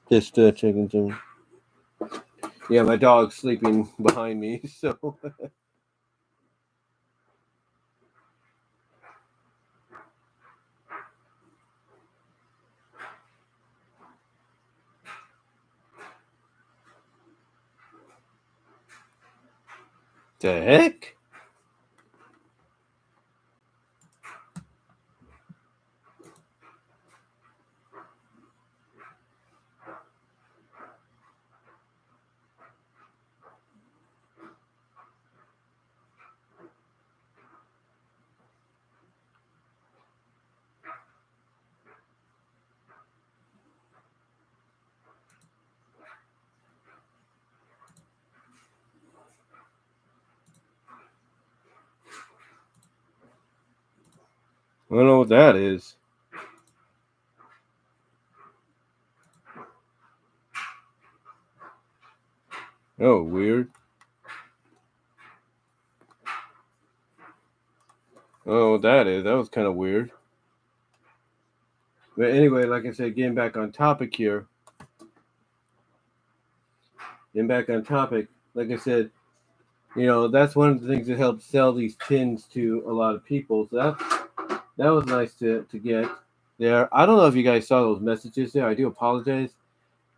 Just checking some. Yeah, my dog's sleeping behind me, so. The heck? I don't know what that is. Oh, weird. Oh, what that is. That was kind of weird. But anyway, like I said, getting back on topic here. Like I said, that's one of the things that helps sell these pins to a lot of people. So that was nice to get there. I don't know if you guys saw those messages there. I do apologize.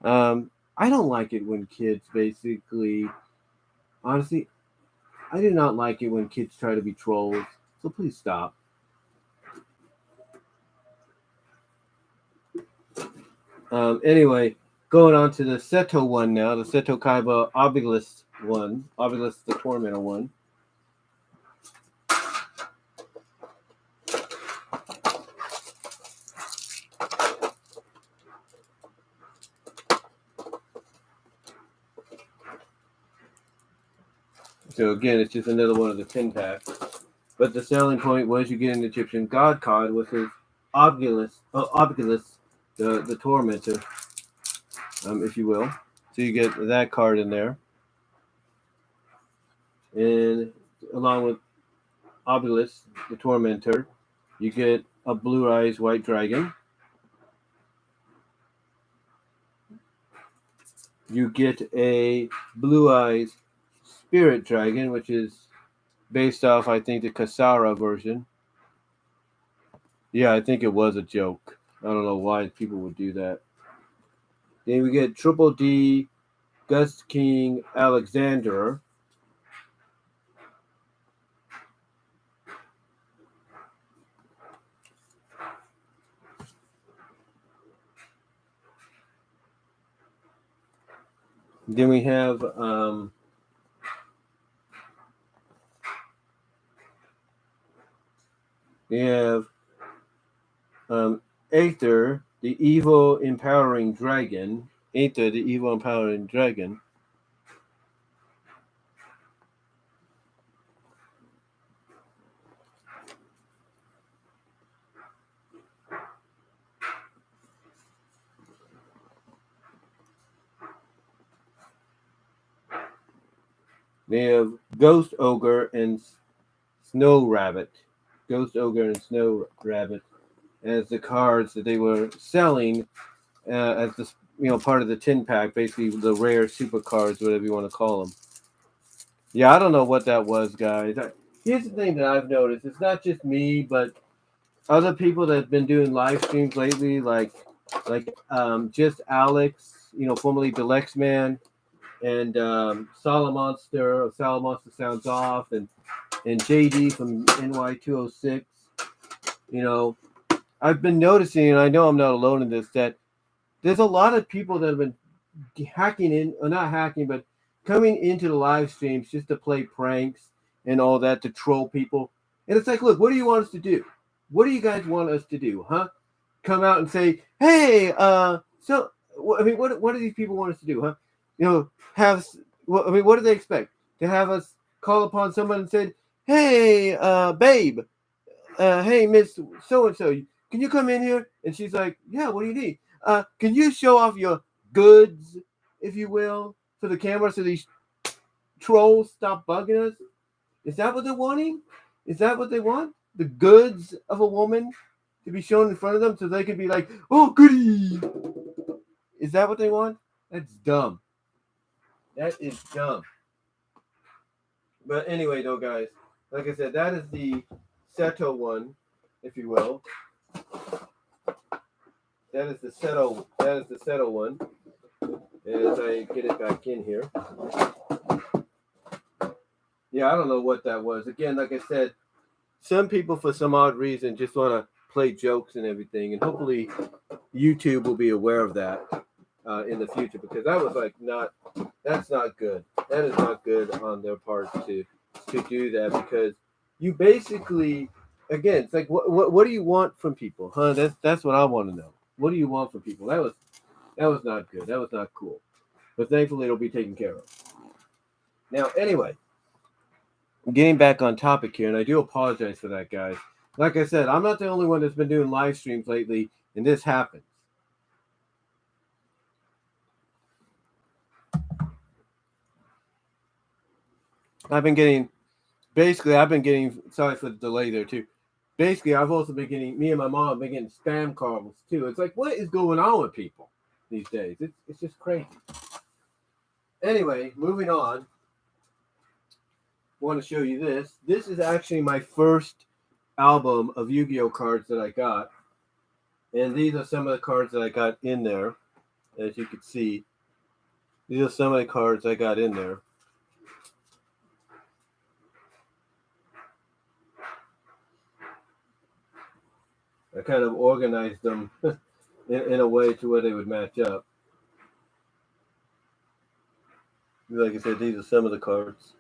I don't like it when kids basically, honestly, I do not like it when kids try to be trolls. So please stop. Anyway, going on to the Seto one now, the Seto Kaiba Obelisk one, Obelisk the Tormentor one. So again, it's just another one of the 10 packs. But the selling point was you get an Egyptian god card with his Obelisk, the Tormentor, if you will. So you get that card in there. And along with Obelisk, the Tormentor, you get a Blue Eyes White Dragon. You get a Blue Eyes Spirit Dragon, which is based off, I think, the Kasara version. Yeah, I think it was a joke. I don't know why people would do that. Then we get Triple D Gust King Alexander. Then we have Aether, the evil empowering dragon. Aether, the evil empowering dragon. They have Ghost Ogre and Snow Rabbit. Ghost Ogre and Snow Rabbit as the cards that they were selling as part of the tin pack, basically the rare super cards, whatever you want to call them. Yeah, I don't know what that was, guys. Here's the thing that I've noticed: it's not just me, but other people that have been doing live streams lately, like just Alex, formerly Deluxe Man, and Salamonster, or Salamonster Sounds Off, and JD from NY206. You know, I've been noticing, and I know I'm not alone in this, that there's a lot of people that have been hacking in, or not hacking, but coming into the live streams just to play pranks and all that, to troll people. And it's like, look, what do you want us to do? What do you guys want us to do, huh? Come out and say, hey, what do these people want us to do, huh? Have, what do they expect? To have us call upon someone and say, hey, babe, hey, Miss So and so, can you come in here? And she's like, yeah, what do you need? Can you show off your goods, if you will, to the camera so these trolls stop bugging us? Is that what they're wanting? Is that what they want? The goods of a woman to be shown in front of them so they can be like, oh, goody. Is that what they want? That's dumb. That is dumb. But anyway, though, guys, like I said, that is the Seto one, if you will. That is the Seto one. As I get it back in here. Yeah, I don't know what that was. Again, like I said, some people for some odd reason just want to play jokes and everything, and hopefully YouTube will be aware of that in the future, because that was that's not good. That is not good on their part to do that, because you basically, again, it's like what do you want from people, huh? That's what I want to know. What do you want from people? That was not good. That was not cool. But thankfully, it'll be taken care of. Now, anyway, getting back on topic here, and I do apologize for that, guys. Like I said, I'm not the only one that's been doing live streams lately, and this happens. I've been getting, sorry for the delay there, too. Basically, I've also been getting, me and my mom have been getting spam calls, too. It's like, what is going on with people these days? It's just crazy. Anyway, moving on. I want to show you this. This is actually my first album of Yu-Gi-Oh cards that I got. And these are some of the cards that I got in there. As you can see, these are some of the cards I got in there. I kind of organized them in a way to where they would match up. Like I said, these are some of the cards.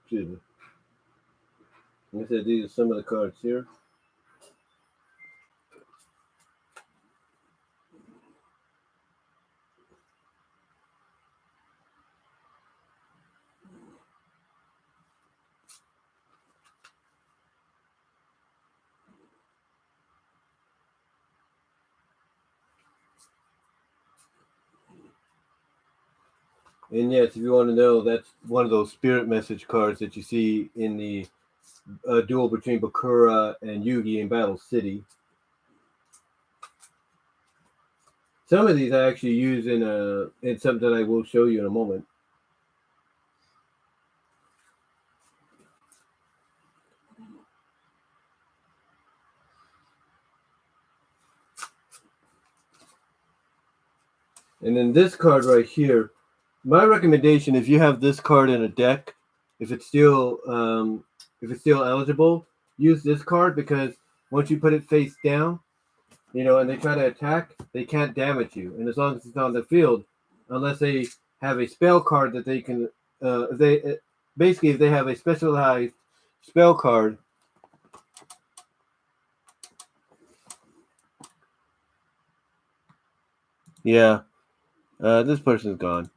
Excuse me. Like I said, these are some of the cards here. And yes, if you want to know, that's one of those spirit message cards that you see in the duel between Bakura and Yugi in Battle City. Some of these I actually use in something that I will show you in a moment. And then this card right here, my recommendation, if you have this card in a deck, if it's still eligible, use this card, because once you put it face down, and they try to attack, they can't damage you. And as long as it's on the field, unless they have a spell card that they can, if they have a specialized spell card. Yeah, this person's gone.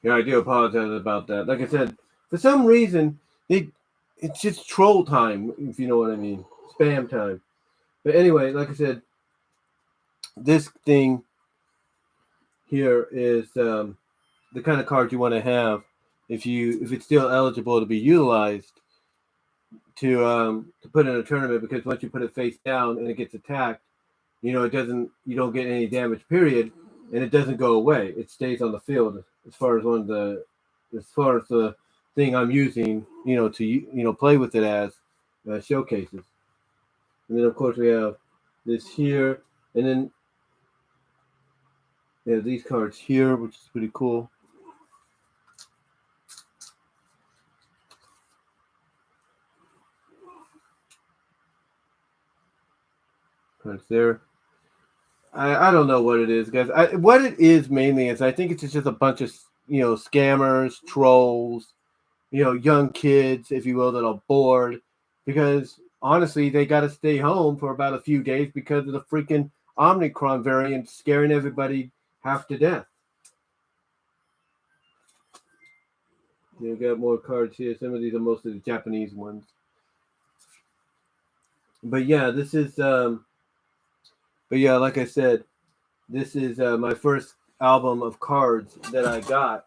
Yeah, I do apologize about that. Like I said, for some reason, it's just troll time, if you know what I mean. Spam time. But anyway, like I said, this thing here is the kind of card you want to have if it's still eligible to be utilized to put in a tournament, because once you put it face down and it gets attacked, you don't get any damage, period, and it doesn't go away. It stays on the field as far as the thing I'm using, to play with it as showcases. And then of course we have this here, and then we have these cards here, which is pretty cool. Cards there. I don't know what it is, guys. What it is mainly is I think it's just a bunch of scammers, trolls, young kids, if you will, that are bored because honestly they got to stay home for about a few days because of the freaking Omicron variant scaring everybody half to death. You got more cards here. Some of these are mostly the Japanese ones. But yeah, this is. But yeah, like I said, this is my first album of cards that I got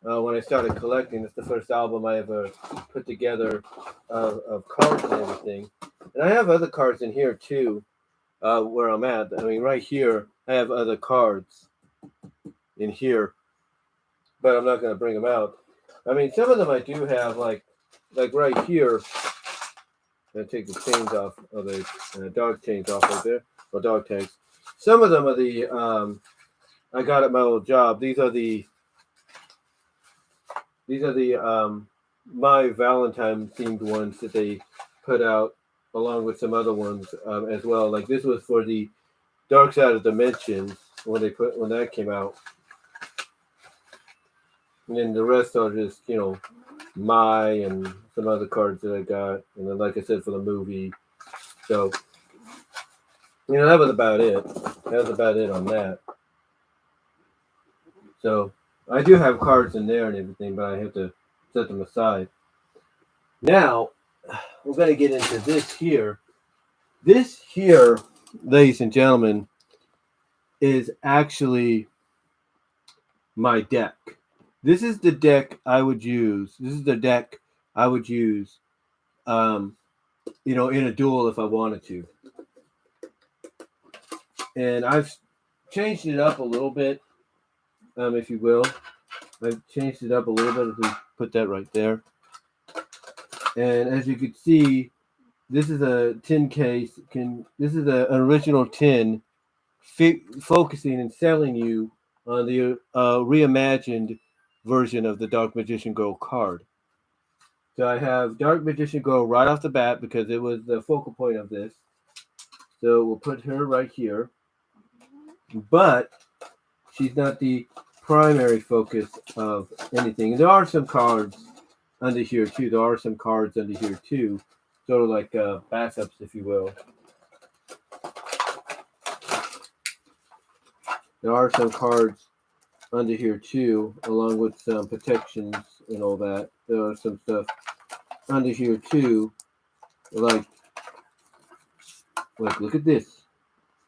when I started collecting. It's the first album I ever put together of cards and everything. And I have other cards in here too, where I'm at. I mean, right here, I have other cards in here, but I'm not going to bring them out. I mean, some of them I do have, like right here. I'm going to take the chains off of the dog chains off right there, or dog tags. Some of them are the I got at my old job. These are the my Valentine themed ones that they put out along with some other ones as well. Like this was for the Dark Side of Dimensions when that came out, and then the rest are just my and some other cards that I got, and then like I said for the movie. So that was about it. That was about it on that. So I do have cards in there and everything, but I have to set them aside. Now we're going to get into this here. This here, ladies and gentlemen, is actually my deck. This is the deck I would use. This is the deck I would use, in a duel if I wanted to. And I've changed it up a little bit, if you will. I've changed it up a little bit. If we put that right there. And as you can see, this is a tin case. This is an original tin, focusing and selling you on the reimagined version of the Dark Magician Girl card. So I have Dark Magician Girl right off the bat because it was the focal point of this. So we'll put her right here. But she's not the primary focus of anything. There are some cards under here too. Sort of like backups, if you will. There are some cards under here too, along with some protections and all that. There are some stuff under here too, like look at this,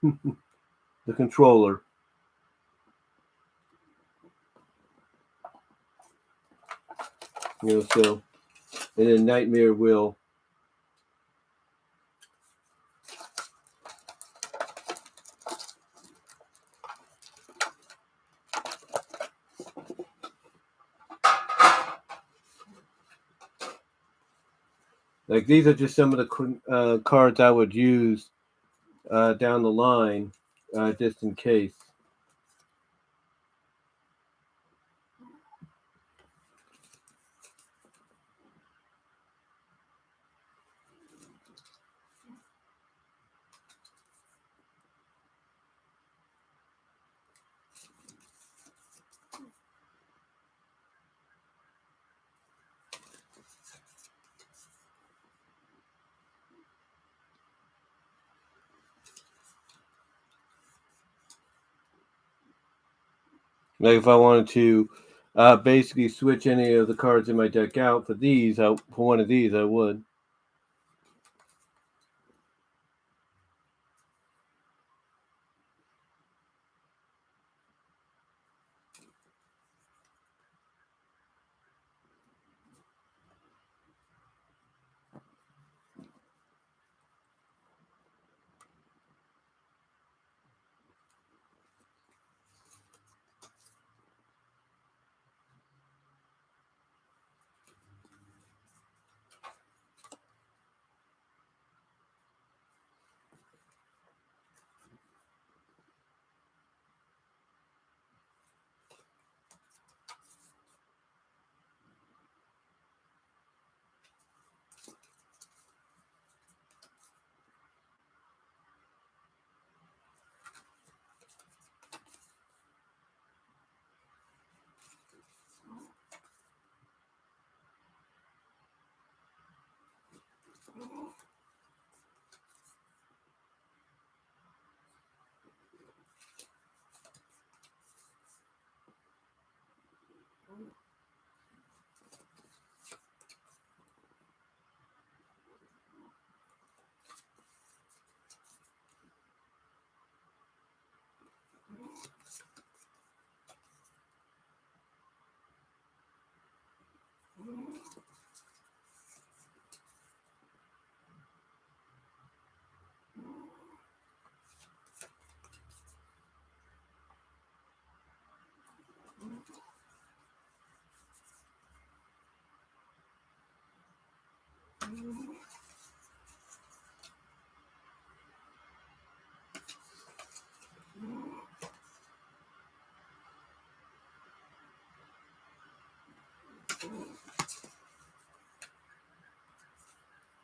the controller. So, and then Nightmare Will. Like these are just some of the cards I would use down the line, just in case. Like if I wanted to basically switch any of the cards in my deck out for these. For one of these, I would.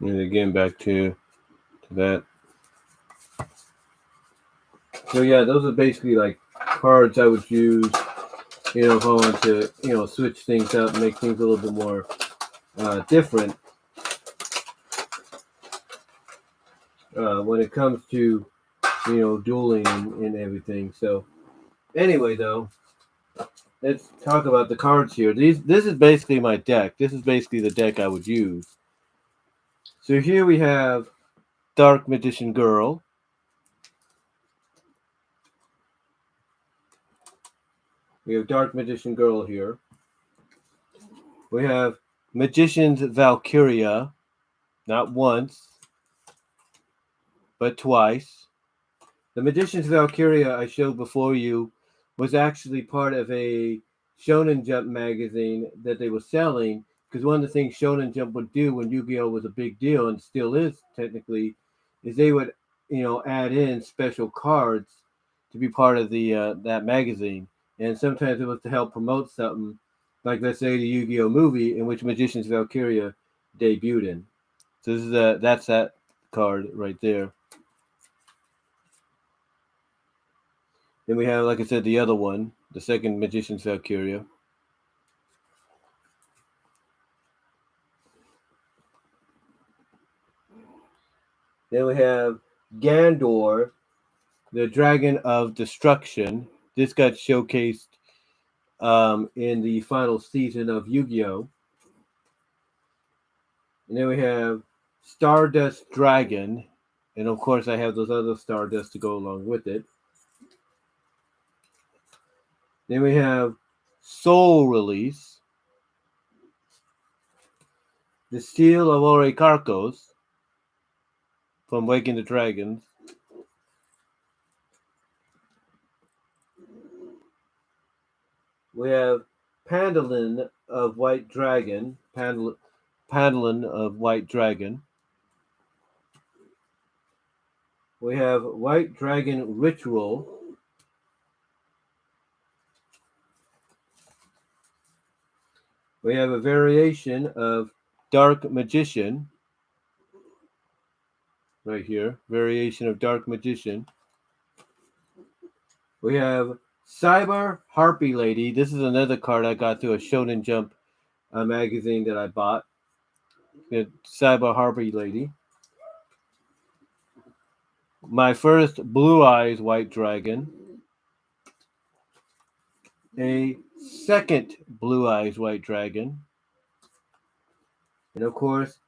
And again, back to that. So yeah, those are basically like cards I would use, if I want to, switch things up, make things a little bit more different when it comes to, dueling and everything. So anyway, though, let's talk about the cards here. This is basically my deck. This is basically the deck I would use. So here we have Dark Magician Girl. We have Dark Magician Girl here. We have Magician's Valkyria, not once, but twice. The Magician's Valkyria I showed before you was actually part of a Shonen Jump magazine that they were selling, because one of the things Shonen Jump would do when Yu-Gi-Oh was a big deal, and still is technically, is they would, add in special cards to be part of the that magazine. And sometimes it was to help promote something, like let's say the Yu-Gi-Oh movie in which Magician's Valkyria debuted in. So this is that's that card right there. Then we have, like I said, the other one, the second Magician's Valkyria. Then we have Gandor, the Dragon of Destruction. This got showcased in the final season of Yu-Gi-Oh! And then we have Stardust Dragon. And of course, I have those other Stardust to go along with it. Then we have Soul Release, the Seal of Orikarkos from Waking the Dragons. We have Pandalin of White Dragon. Pandalin of White Dragon. We have White Dragon Ritual. We have a variation of Dark Magician. Right here. Variation of Dark Magician. We have Cyber Harpy Lady. This is another card I got through a Shonen Jump magazine that I bought. Cyber Harpy Lady. My first Blue Eyes White Dragon. a second Blue Eyes White Dragon, and of course,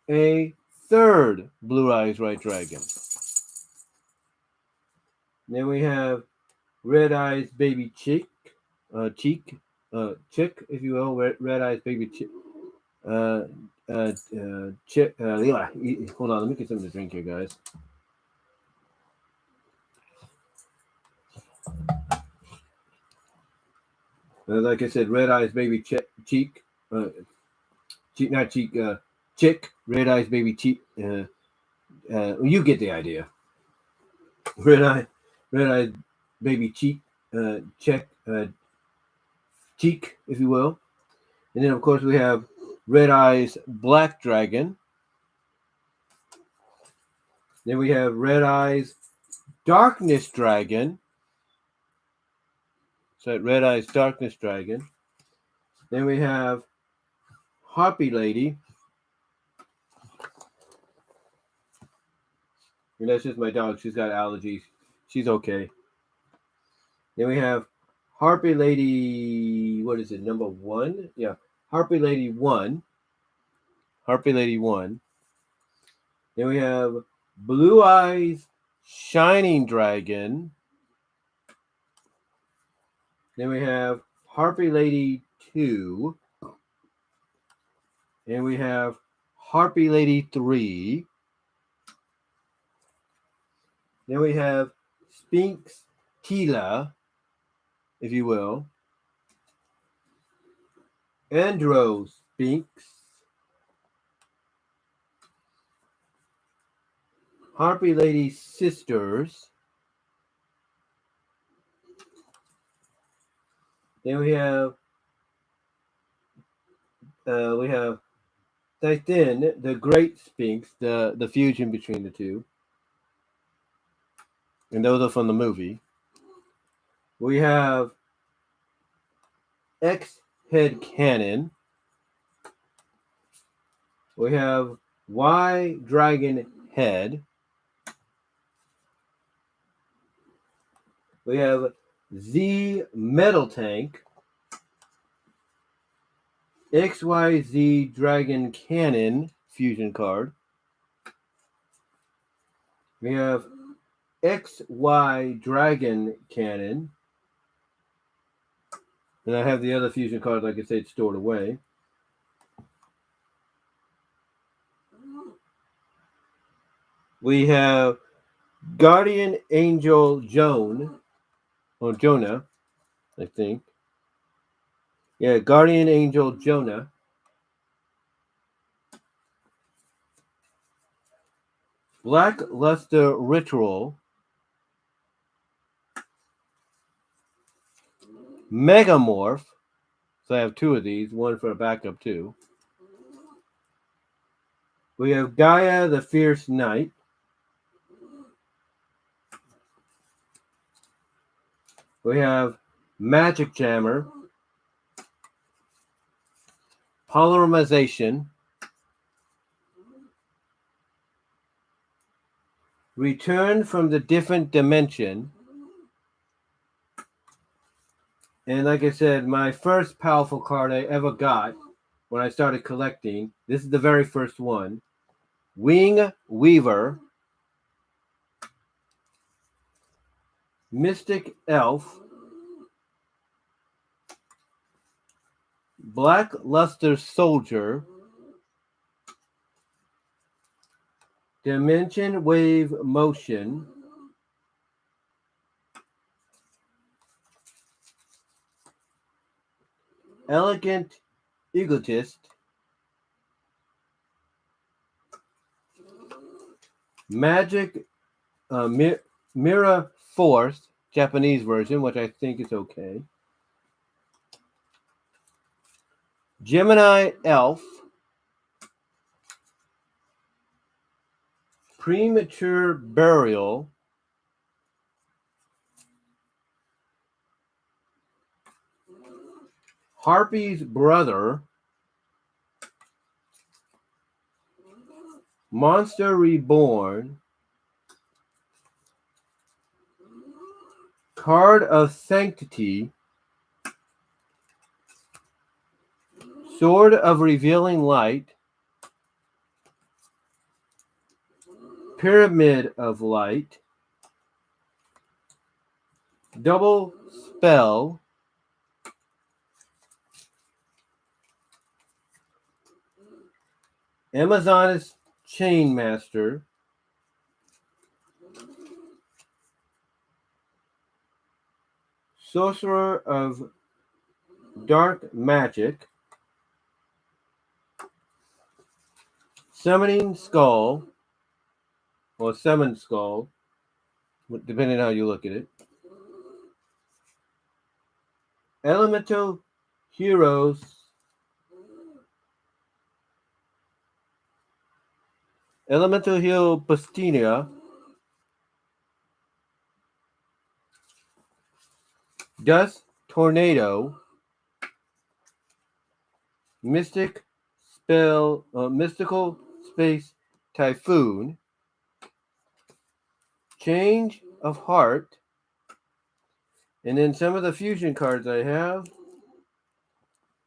a third Blue Eyes White Dragon. Then we have Red Eyes Baby Chick, Chick, if you will, Red Eyes Baby Chick. Chick. Yeah, hold on, let me get something to drink here, guys. Like I said, Red Eyes Baby Cheek, Cheek, not Cheek, Chick, Red Eyes Baby Cheek. You get the idea. Red Eye Baby Cheek, Check, Cheek, if you will. And then, of course, we have Red Eyes Black Dragon. Then we have Red Eyes Darkness Dragon. So Red Eyes Darkness Dragon. Then we have Harpy Lady. And that's just my dog. She's got allergies. She's okay. Then we have Harpy Lady. What is it? Number 1? Yeah. Harpy Lady 1. Harpy Lady 1. Then we have Blue Eyes Shining Dragon. Then we have Harpy Lady 2. And we have Harpy Lady 3. Then we have Sphinx Tila, if you will. Andro Sphinx. Harpy Lady Sisters. Then we have Titan, the Great Sphinx, the fusion between the two. And those are from the movie. We have X-Head Cannon. We have Y Dragon Head. We have Z Metal Tank. XYZ Dragon Cannon fusion card. We have XY Dragon Cannon. And I have the other fusion cards, like I said, stored away. We have Guardian Angel Joan, or Jonah, I think. Yeah, Guardian Angel Jonah. Black Luster Ritual. Megamorph. So I have 2 of these, one for a backup too. We have Gaia the Fierce Knight. We have Magic Jammer. Polymerization. Return from the different dimension. And like I said, my first powerful card I ever got when I started collecting, this is the very first one. Wing Weaver. Mystic Elf. Black Luster Soldier. Dimension Wave Motion. Elegant Egotist. Magic Mirror Force, Japanese version, which I think is okay. Gemini Elf. Premature Burial. Harpy's Brother. Monster Reborn. Card of Sanctity. Sword of Revealing Light, Pyramid of Light, Double Spell, Amazoness Chainmaster, Sorcerer of Dark Magic, Summoning Skull, or Summon Skull, depending on how you look at it. Elemental Heroes, Elemental Hero Pastina, Dust Tornado, Mystical Space Typhoon, Change of Heart, and then some of the fusion cards I have.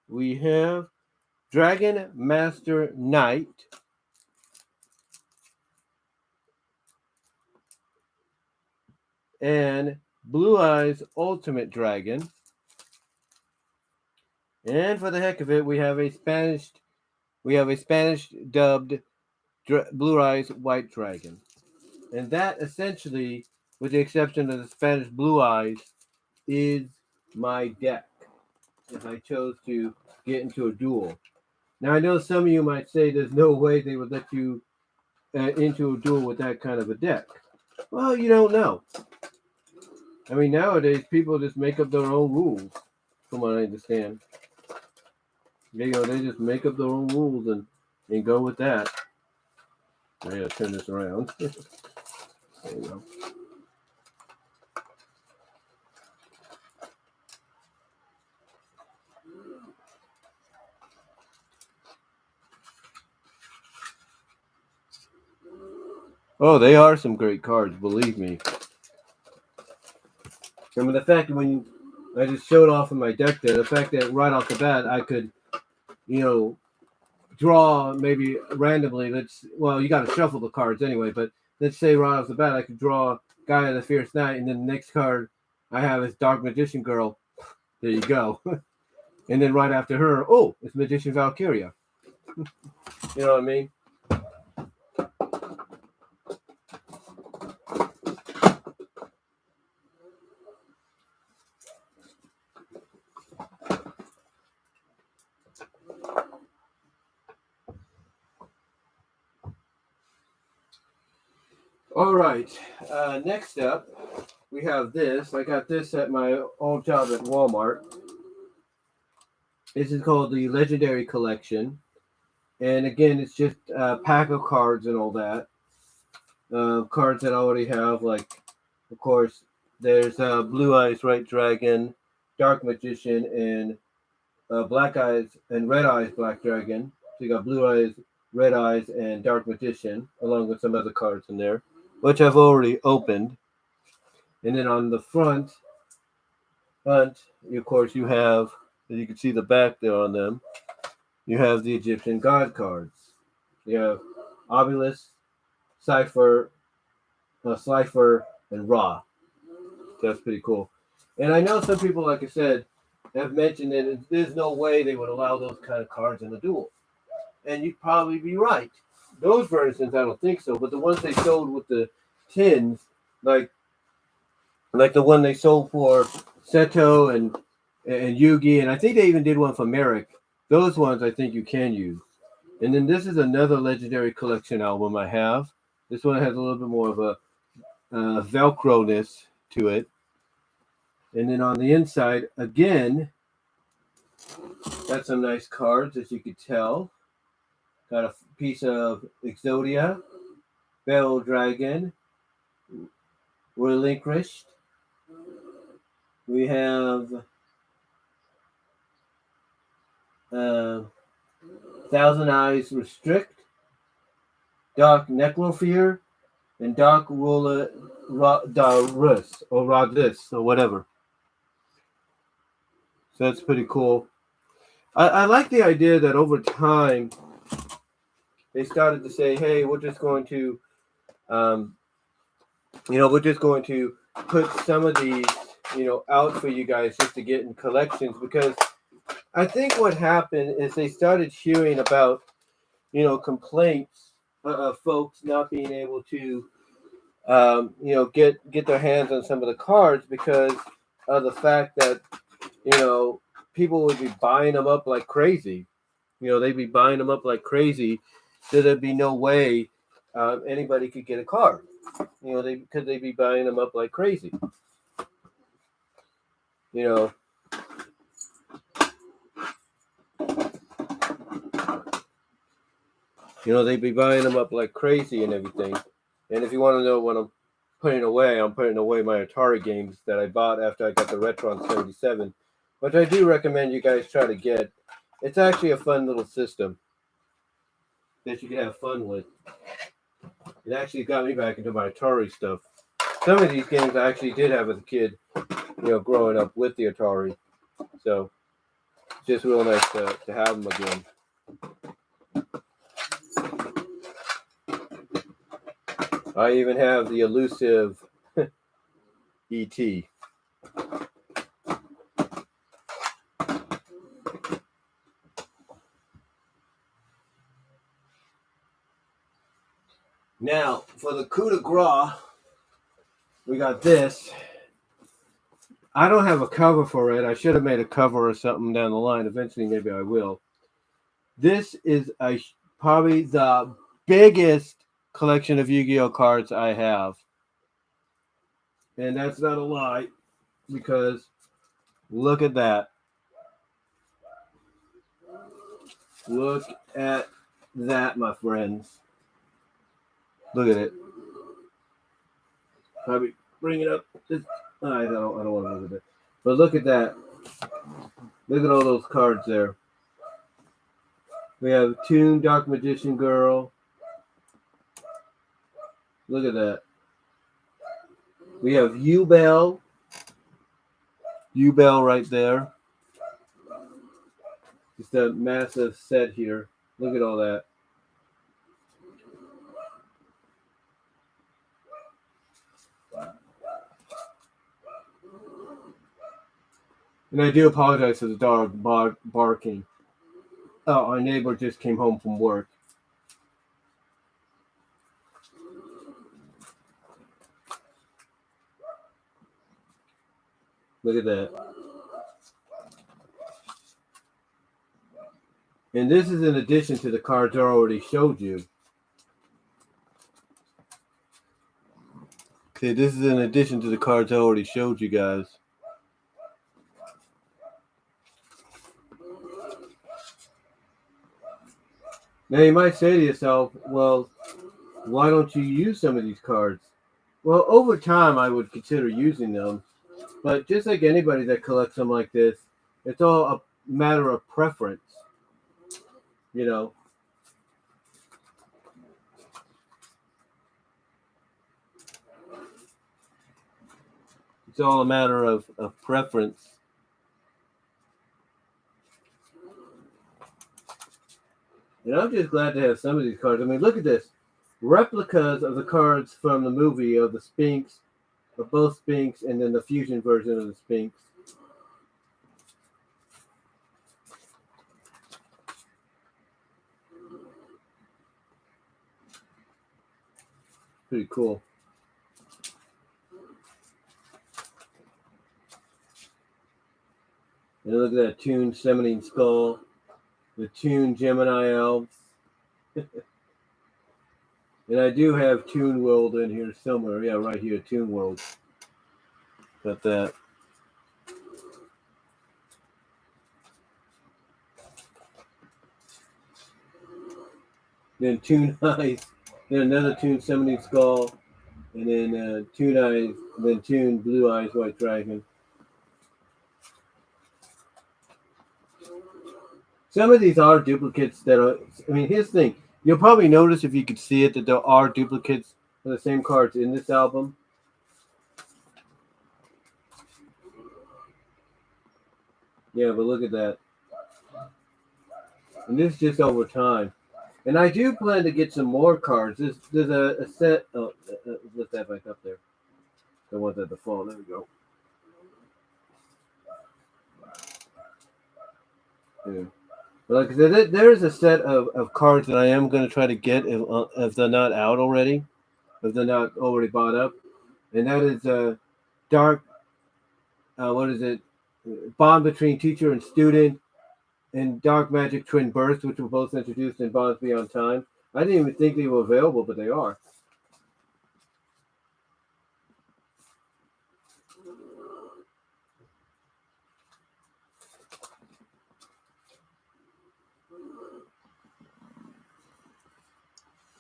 We have Dragon Master Knight, and Blue Eyes Ultimate Dragon. And for the heck of it, we have a Spanish dubbed Blue Eyes White Dragon. And that essentially, with the exception of the Spanish Blue Eyes, is my deck if I chose to get into a duel. Now, I know some of you might say there's no way they would let you into a duel with that kind of a deck. Well, you don't know. I mean, nowadays, people just make up their own rules, from what I understand. They just make up their own rules and go with that. I gotta turn this around. There you go. Oh, they are some great cards, believe me. I mean, the fact that I just showed off in my deck there, the fact that right off the bat I could, draw maybe randomly. You got to shuffle the cards anyway, but let's say right off the bat I could draw Guy of the Fierce Knight, and then the next card I have is Dark Magician Girl. There you go. And then right after her, it's Magician Valkyria. You know what I mean? All right. Next up, we have this. I got this at my old job at Walmart. This is called the Legendary Collection. And again, it's just a pack of cards and all that. Cards that I already have, like, of course, there's Blue Eyes White Dragon, Dark Magician, and Black Eyes and Red Eyes Black Dragon. So you got Blue Eyes, Red Eyes, and Dark Magician, along with some other cards in there, which I've already opened. And then on the front, of course, you have, as you can see the back there on them, you have the Egyptian God cards. You have Obelisk, Cypher, and Ra. That's pretty cool. And I know some people, like I said, have mentioned that there's no way they would allow those kind of cards in a duel. And you'd probably be right. Those versions, I don't think so. But the ones they sold with the tins, like the one they sold for Seto and Yugi, and I think they even did one for Merrick. Those ones I think you can use. And then this is another Legendary Collection album I have. This one has a little bit more of a Velcro-ness to it. And then on the inside, again, got some nice cards, as you could tell. Got a piece of Exodia, Bell Dragon, Relinquished. We have Thousand Eyes Restrict, Dark Necrofear, and Dark Ruler Rus, or Radis, or whatever. So that's pretty cool. I like the idea that over time they started to say, hey, we're just going to, we're just going to put some of these, out for you guys just to get in collections, because I think what happened is they started hearing about, complaints of folks not being able to, get their hands on some of the cards because of the fact that, people would be buying them up like crazy. They'd be buying them up like crazy, so there'd be no way anybody could get a card. Because they'd be buying them up like crazy. You know, they'd be buying them up like crazy and everything. And if you want to know what I'm putting away my Atari games that I bought after I got the Retron 77, which I do recommend you guys try to get. It's actually a fun little system that you can have fun with. It actually got me back into my Atari stuff. Some of these games I actually did have as a kid, growing up with the Atari. So it's just real nice to have them again. I even have the elusive E.T. Now, for the coup de grace, we got this. I don't have a cover for it. I should have made a cover or something down the line. Eventually, maybe I will. This is probably the biggest collection of Yu-Gi-Oh cards I have. And that's not a lie, because look at that. Look at that, my friends. Look at it. Probably bring it up. I don't want to look at it. But look at that. Look at all those cards there. We have Toon, Dark Magician Girl. Look at that. We have U-Bell. U-Bell right there. Just a massive set here. Look at all that. And I do apologize for the dog barking. Oh, our neighbor just came home from work. Look at that. And this is in addition to the cards I already showed you. Okay, this is in addition to the cards I already showed you guys. Now you might say to yourself, well, why don't you use some of these cards? Well, over time I would consider using them. But just like anybody that collects them like this, it's all a matter of preference. It's all a matter of preference. And I'm just glad to have some of these cards. I mean, look at this. Replicas of the cards from the movie of the Sphinx, of both Sphinx, and then the fusion version of the Sphinx. Pretty cool. And look at that Toon Summoning Skull, the Toon Gemini Elves. And I do have Toon World in here somewhere. Yeah, right here, Toon World. Got that. Then Toon Eyes. Then another Toon Summoning Skull. And then Toon Eyes. And then Toon Blue Eyes White Dragon. Some of these are duplicates that are... I mean, here's the thing. You'll probably notice, if you could see it, that there are duplicates of the same cards in this album. Yeah, but look at that. And this is just over time. And I do plan to get some more cards. There's a set. Oh, lift that back up there. The ones at the phone. There we go. Yeah. But like I said, there is a set of cards that I am going to try to get if they're not out already, if they're not already bought up, and that is Dark. What is it? Bond between teacher and student, and Dark Magic Twin Births, which were both introduced in Bonds Beyond Time. I didn't even think they were available, but they are.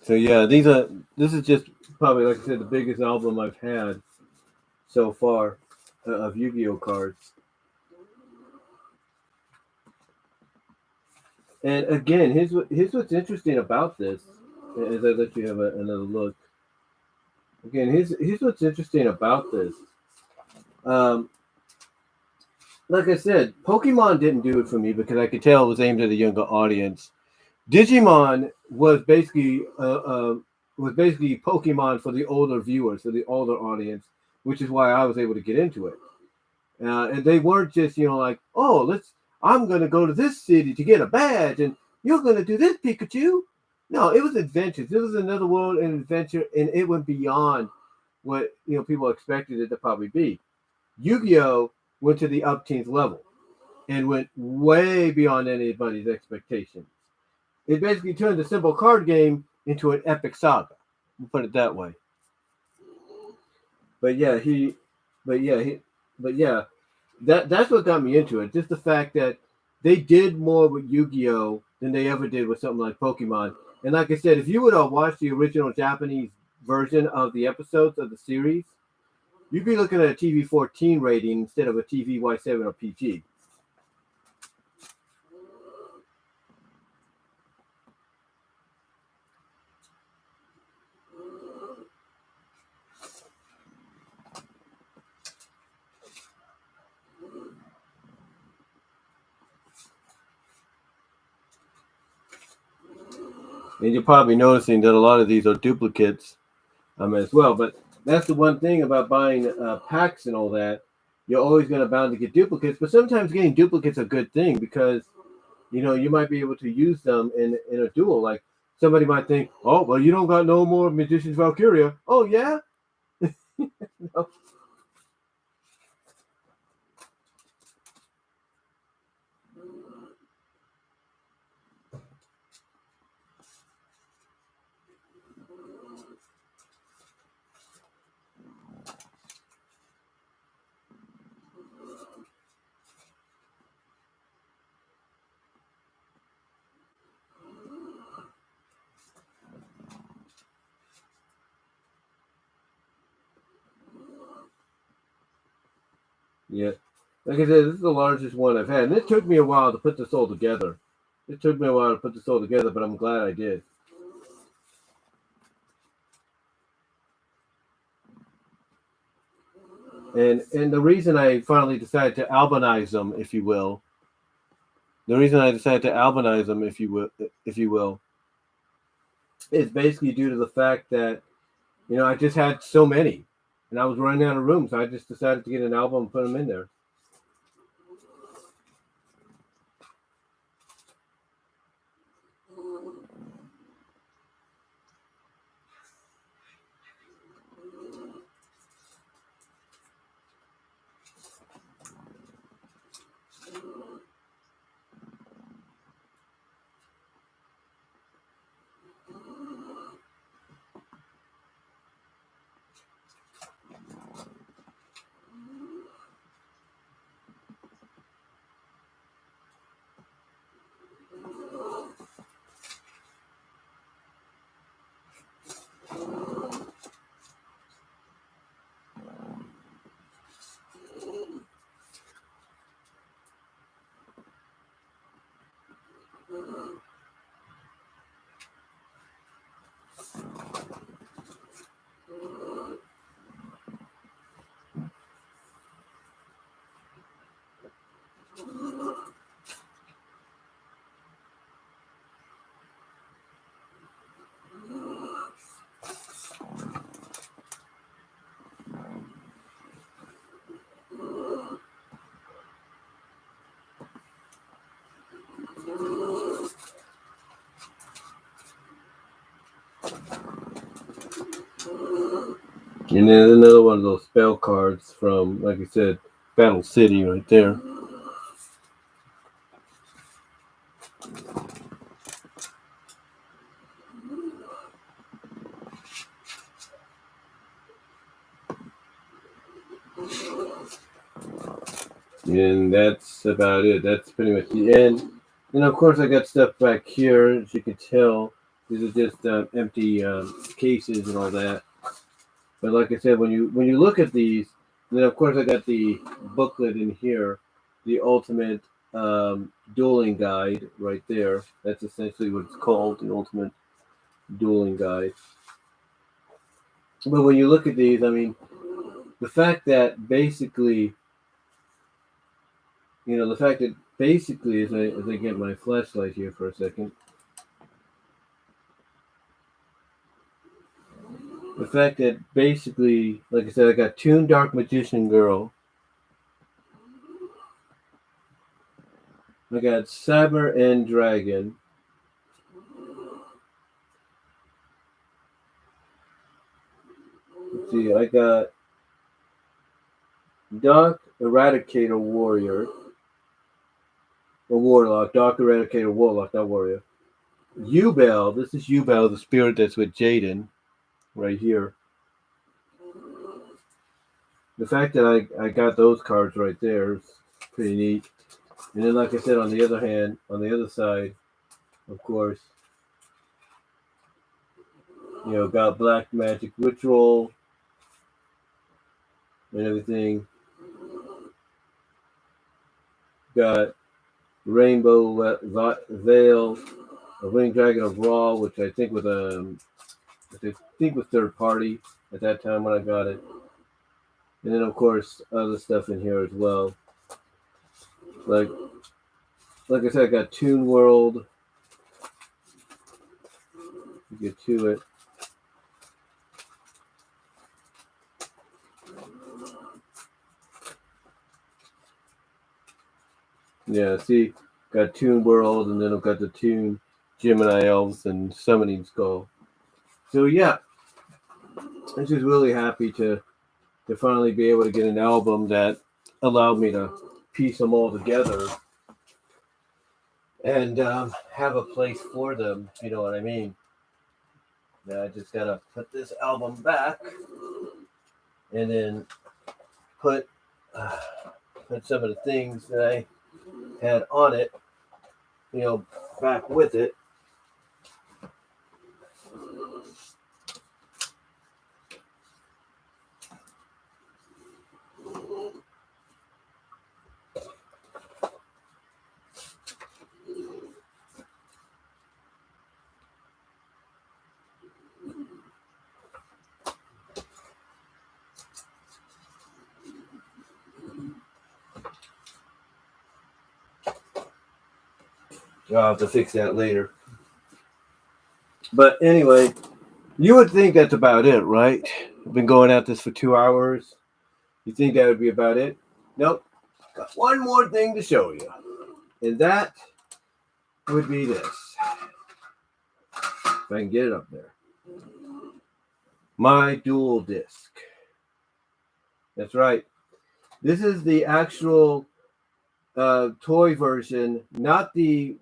So yeah, this is just probably, like I said, the biggest album I've had so far of Yu-Gi-Oh cards. And again, here's what's interesting about this. As I let you have another look. Again, here's what's interesting about this. Um, like I said, Pokemon didn't do it for me because I could tell it was aimed at a younger audience. Digimon was basically Pokemon for the older viewers, for the older audience, which is why I was able to get into it. And they weren't just like, oh, I'm gonna go to this city to get a badge, and you're gonna do this, Pikachu. No, it was adventures. It was another world and adventure, and it went beyond what people expected it to probably be. Yu-Gi-Oh went to the upteenth level and went way beyond anybody's expectations. It basically turned a simple card game into an epic saga. We'll put it that way. But yeah, but yeah, but yeah, that's what got me into it. Just the fact that they did more with Yu-Gi-Oh than they ever did with something like Pokemon. And like I said, if you would have watched the original Japanese version of the episodes of the series, you'd be looking at a TV 14 rating instead of a TV Y7 or PG. And you're probably noticing that a lot of these are duplicates as well. But that's the one thing about buying packs and all that. You're always going to bound to get duplicates, but sometimes getting duplicates are a good thing because you might be able to use them in a duel. Like somebody might think, oh, well, you don't got no more Magician's Valkyria. Oh yeah. No. Yeah. Like I said, this is the largest one I've had, and it took me a while to put this all together. It took me a while to put this all together, but I'm glad I did. And the reason I finally decided to albanize them, if you will, the reason I decided to albanize them, if you will, is basically due to the fact that I just had so many, and I was running out of room, so I just decided to get an album and put them in there. And then another one of those spell cards from, like I said, Battle City right there. And that's about it. That's pretty much the end. And of course, I got stuff back here. As you can tell, these are just empty cases and all that. But like I said, when you look at these, then of course I got the booklet in here, the ultimate dueling guide right there. That's essentially what it's called, the ultimate dueling guide. But when you look at these, I mean, the fact that basically, as I get my flashlight here for a second, the fact that basically, like I said, I got Toon Dark Magician Girl. I got Cyber End Dragon. Let's see, I got Dark Eradicator Warrior. Or Warlock. Dark Eradicator Warlock, not Warrior. Ubel. This is Ubel, the spirit that's with Jaden. Right here. The fact that I got those cards right there is pretty neat. And then, like I said, on the other hand, on the other side, of course, got Black Magic Ritual and everything. Got Rainbow Veil, a Winged Dragon of Raw, which I think was third party at that time when I got it. And then, of course, other stuff in here as well. Like I said, I got Toon World. Get to it. Yeah, see, got Toon World, and then I've got the Toon Gemini Elves and Summoning Skull. So yeah, I'm just really happy to finally be able to get an album that allowed me to piece them all together and have a place for them, if you know what I mean. Now I just gotta put this album back and then put some of the things that I had on it, back with it. I'll have to fix that later. But anyway, you would think that's about it, right? I've been going at this for 2 hours. You think that would be about it? Nope. Got one more thing to show you. And that would be this. If I can get it up there. My dual disc. That's right. This is the actual toy version, not the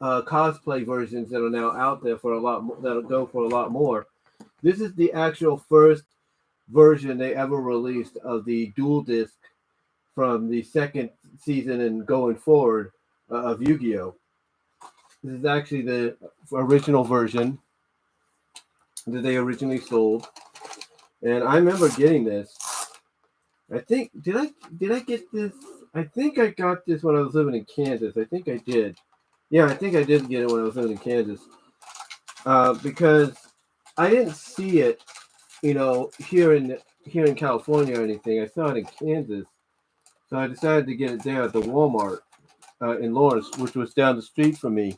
cosplay versions that are now out there for a lot more, that'll go for a lot more. This is the actual first version they ever released of the dual disc from the second season and going forward of Yu-Gi-Oh! This is actually the original version that they originally sold, and I remember getting this. I think did I get this? I think I got this when I was living in Kansas. I think I did. Yeah, I think I did get it when I was living in Kansas. Because I didn't see it, here in California or anything. I saw it in Kansas. So I decided to get it there at the Walmart in Lawrence, which was down the street from me.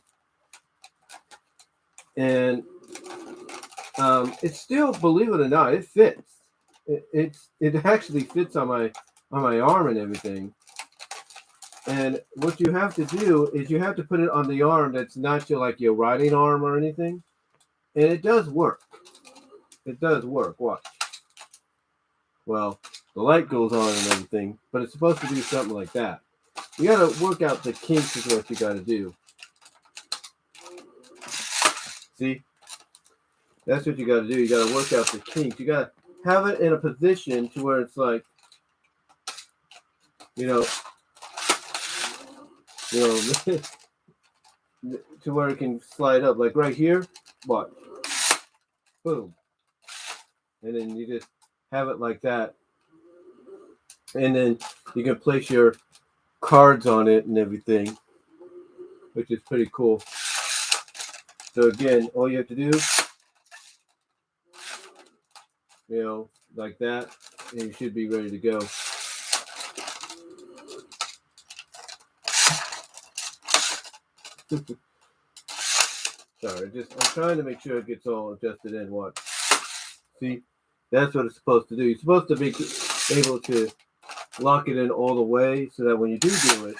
And it still, believe it or not, it fits. It actually fits on my arm and everything. And what you have to do is you have to put it on the arm that's not your riding arm or anything. And it does work. It does work. Watch. well, the light goes on and everything, but it's supposed to do something like that. You got to work out the kinks is what you got to do. See? That's what you got to do. You got to work out the kinks. You got to have it in a position to where it's like, you know, to where it can slide up. Like right here, watch. Boom. And then you just have it like that. And then you can place your cards on it and everything, which is pretty cool. So again, all you have to do, like that, and you should be ready to go. Sorry, I'm trying to make sure it gets all adjusted in. What? See, that's what it's supposed to do. You're supposed to be able to lock it in all the way so that when you do it,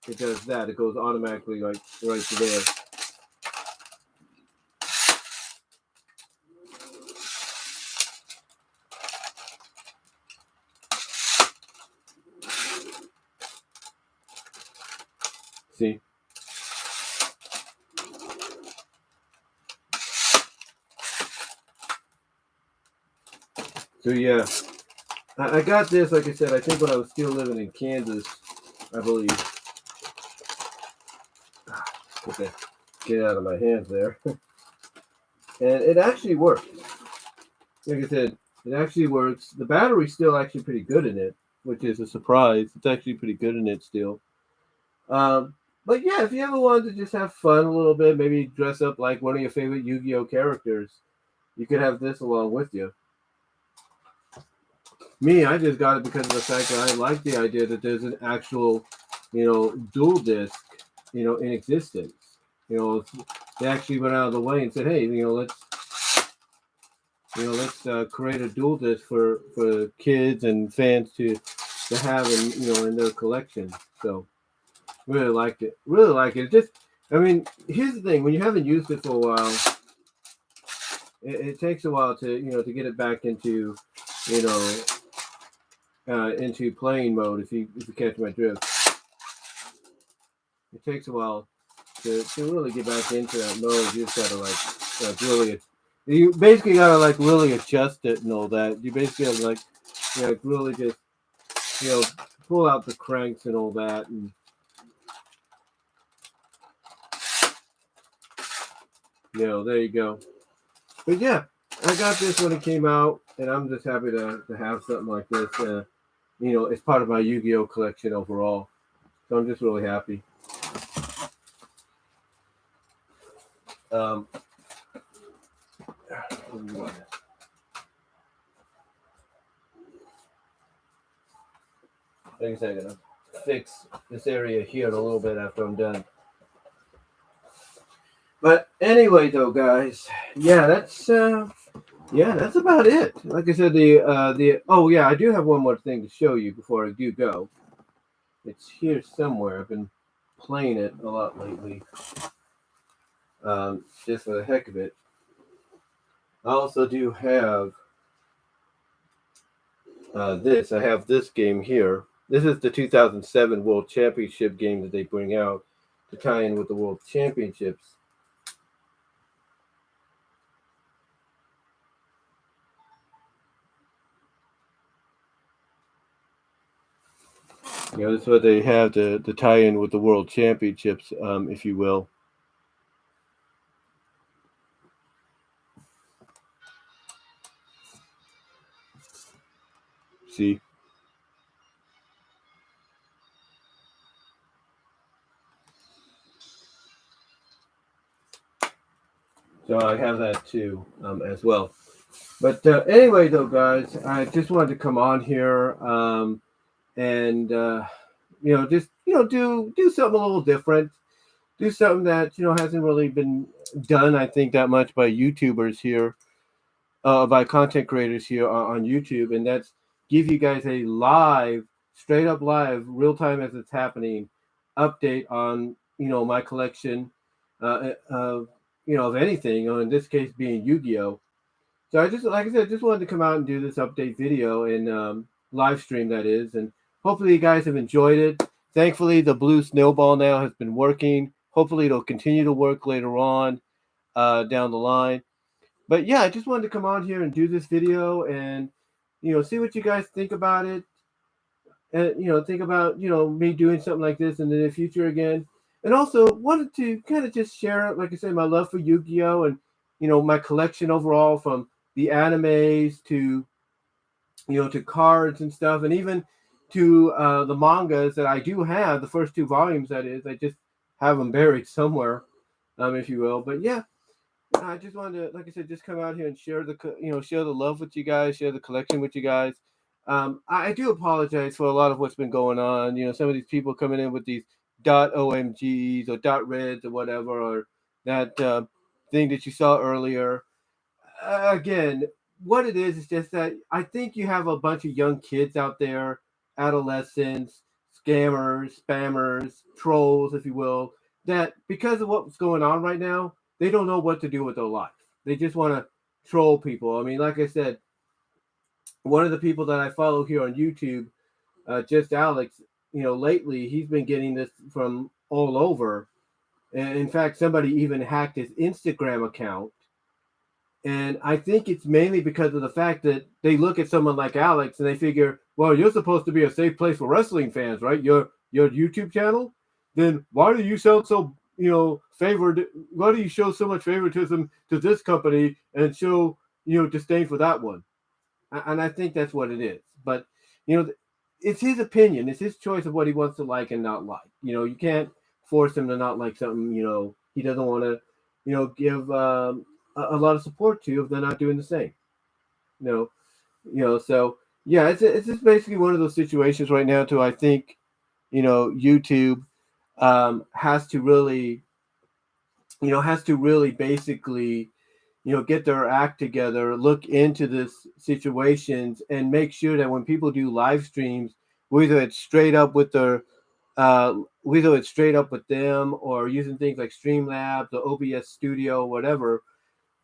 it does that. It goes automatically like right to there. See? So yeah, I got this, like I said, I think when I was still living in Kansas, I believe. Get out of my hands there. And it actually works. Like I said, it actually works. The battery's still actually pretty good in it, which is a surprise. It's actually pretty good in it still. But yeah, if you ever wanted to just have fun a little bit, maybe dress up like one of your favorite Yu-Gi-Oh characters, you could have this along with you. Me, I just got it because of the fact that I like the idea that there's an actual, dual disc, in existence. They actually went out of the way and said, hey, let's create a dual disc for kids and fans to have in their collection. So really liked it. Really like it. Just, here's the thing: when you haven't used it for a while, it takes a while to to get it back into into playing mode. If you catch my drift, it takes a while to really get back into that mode. You just gotta really. You basically gotta really adjust it and all that. You basically have really just pull out the cranks and all that and there you go. But yeah, I got this when it came out, and I'm just happy to have something like this. It's part of my Yu-Gi-Oh collection overall. So I'm just really happy. Like I said, I'm gonna fix this area here in a little bit after I'm done. But anyway, though, guys, that's about it. Like I said, I do have one more thing to show you before I do go. It's here somewhere. I've been playing it a lot lately, just for the heck of it. I also do have this. I have this game here. This is the 2007 World Championship game that they bring out to tie in with the World Championships. This is what they have to tie in with the World Championships, if you will. See? So I have that too, as well. But anyway, though, guys, I just wanted to come on here and just do something a little different, do something that hasn't really been done, I think, that much by YouTubers here, by content creators here on YouTube, and that's give you guys a live, straight up live, real time as it's happening, update on my collection of anything. In this case, being Yu-Gi-Oh. So I just, like I said, just wanted to come out and do this update video and live stream, that is, and hopefully you guys have enjoyed it. Thankfully, the blue snowball now has been working. Hopefully, it'll continue to work later on down the line. But yeah, I just wanted to come on here and do this video and see what you guys think about it, and think about me doing something like this in the near future again. And also wanted to kind of just share, like I said, my love for Yu-Gi-Oh and my collection overall, from the animes to to cards and stuff, and even to the mangas that I do have, the first two volumes, that is. I just have them buried somewhere, if you will. But yeah, I just wanted to, like I said, just come out here and share share the love with you guys, share the collection with you guys. I do apologize for a lot of what's been going on. Some of these people coming in with these dot omgs or dot reds or whatever, or that thing that you saw earlier. Again, what it is just that I think you have a bunch of young kids out there, adolescents, scammers, spammers, trolls, if you will, that because of what's going on right now, they don't know what to do with their life. They just want to troll people. I mean, like I said, one of the people that I follow here on YouTube, just Alex, lately he's been getting this from all over. And in fact, somebody even hacked his Instagram account, and I think it's mainly because of the fact that they look at someone like Alex and they figure, well, you're supposed to be a safe place for wrestling fans, right? Your YouTube channel. Then why do you sound so favored? Why do you show so much favoritism to this company and show disdain for that one? And I think that's what it is. But it's his opinion. It's his choice of what he wants to like and not like. You can't force him to not like something. He doesn't want to give a lot of support to if they're not doing the same. You know, So yeah, it's just basically one of those situations right now. I think YouTube has to really basically get their act together, look into this situations, and make sure that when people do live streams, whether it's straight up with their whether it's straight up with them or using things like Streamlabs or OBS Studio, whatever,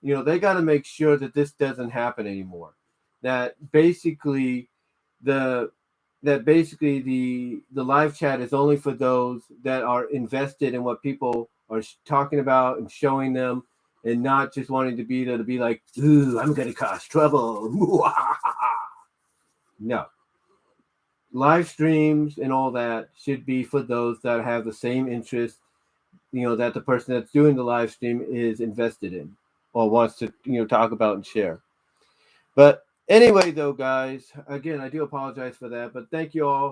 they got to make sure that this doesn't happen anymore. That basically the the live chat is only for those that are invested in what people are talking about and showing them, and not just wanting to be there to be like, ooh, I'm going to cause trouble. No. Live streams and all that should be for those that have the same interest, that the person that's doing the live stream is invested in or wants to, talk about and share. But anyway, though, guys, again, I do apologize for that, but thank you all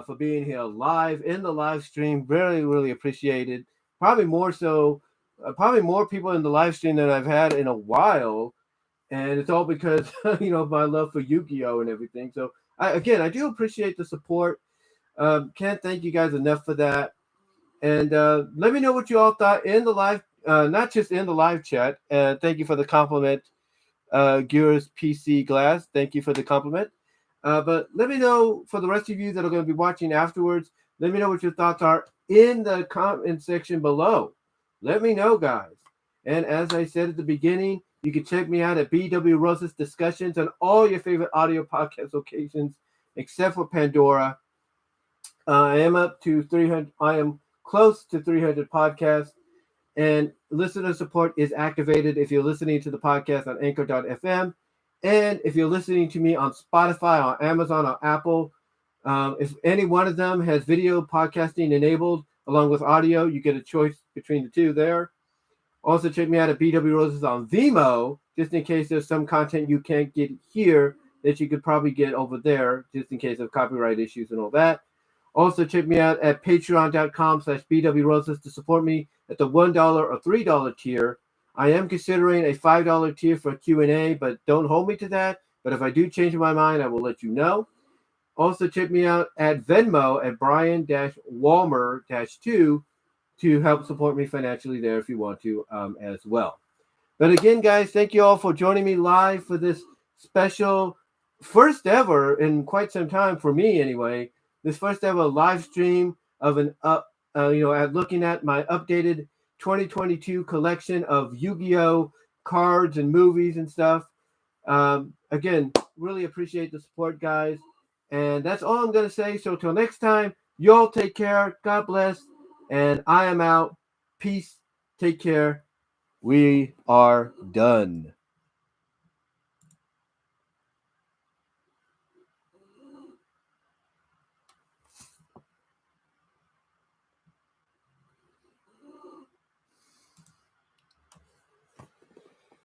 for being here live in the live stream. Really, really appreciated. Probably more so, probably more people in the live stream than I've had in a while. And it's all because, of my love for Yu-Gi-Oh! And everything. So, I do appreciate the support. Can't thank you guys enough for that. And let me know what you all thought in the live, not just in the live chat. And thank you for the compliment, Gears PC Glass. Thank you for the compliment. But let me know, for the rest of you that are going to be watching afterwards, let me know what your thoughts are in the comment section below. Let me know, guys. And as I said at the beginning, you can check me out at BW Rosa's Discussions on all your favorite audio podcast locations, except for Pandora. I am up to 300. I am close to 300 podcasts, and listener support is activated if you're listening to the podcast on Anchor.fm, and if you're listening to me on Spotify, on Amazon, or Apple. If any one of them has video podcasting enabled along with audio, you get a choice between the two there. Also, check me out at BW Roses on VENMO, just in case there's some content you can't get here that you could probably get over there, just in case of copyright issues and all that. Also, check me out at patreon.com/BWRoses to support me at the $1 or $3 tier. I am considering a $5 tier for Q&A, but don't hold me to that. But if I do change my mind, I will let you know. Also, check me out at Venmo at Brian-Walmer-2 to help support me financially there if you want to as well. But again, guys, thank you all for joining me live for this special, first ever in quite some time for me anyway, this first ever live stream of looking at my updated 2022 collection of Yu-Gi-Oh! Cards and movies and stuff. Again, really appreciate the support, guys. And that's all I'm going to say. So till next time, y'all take care. God bless. And I am out. Peace. Take care. We are done.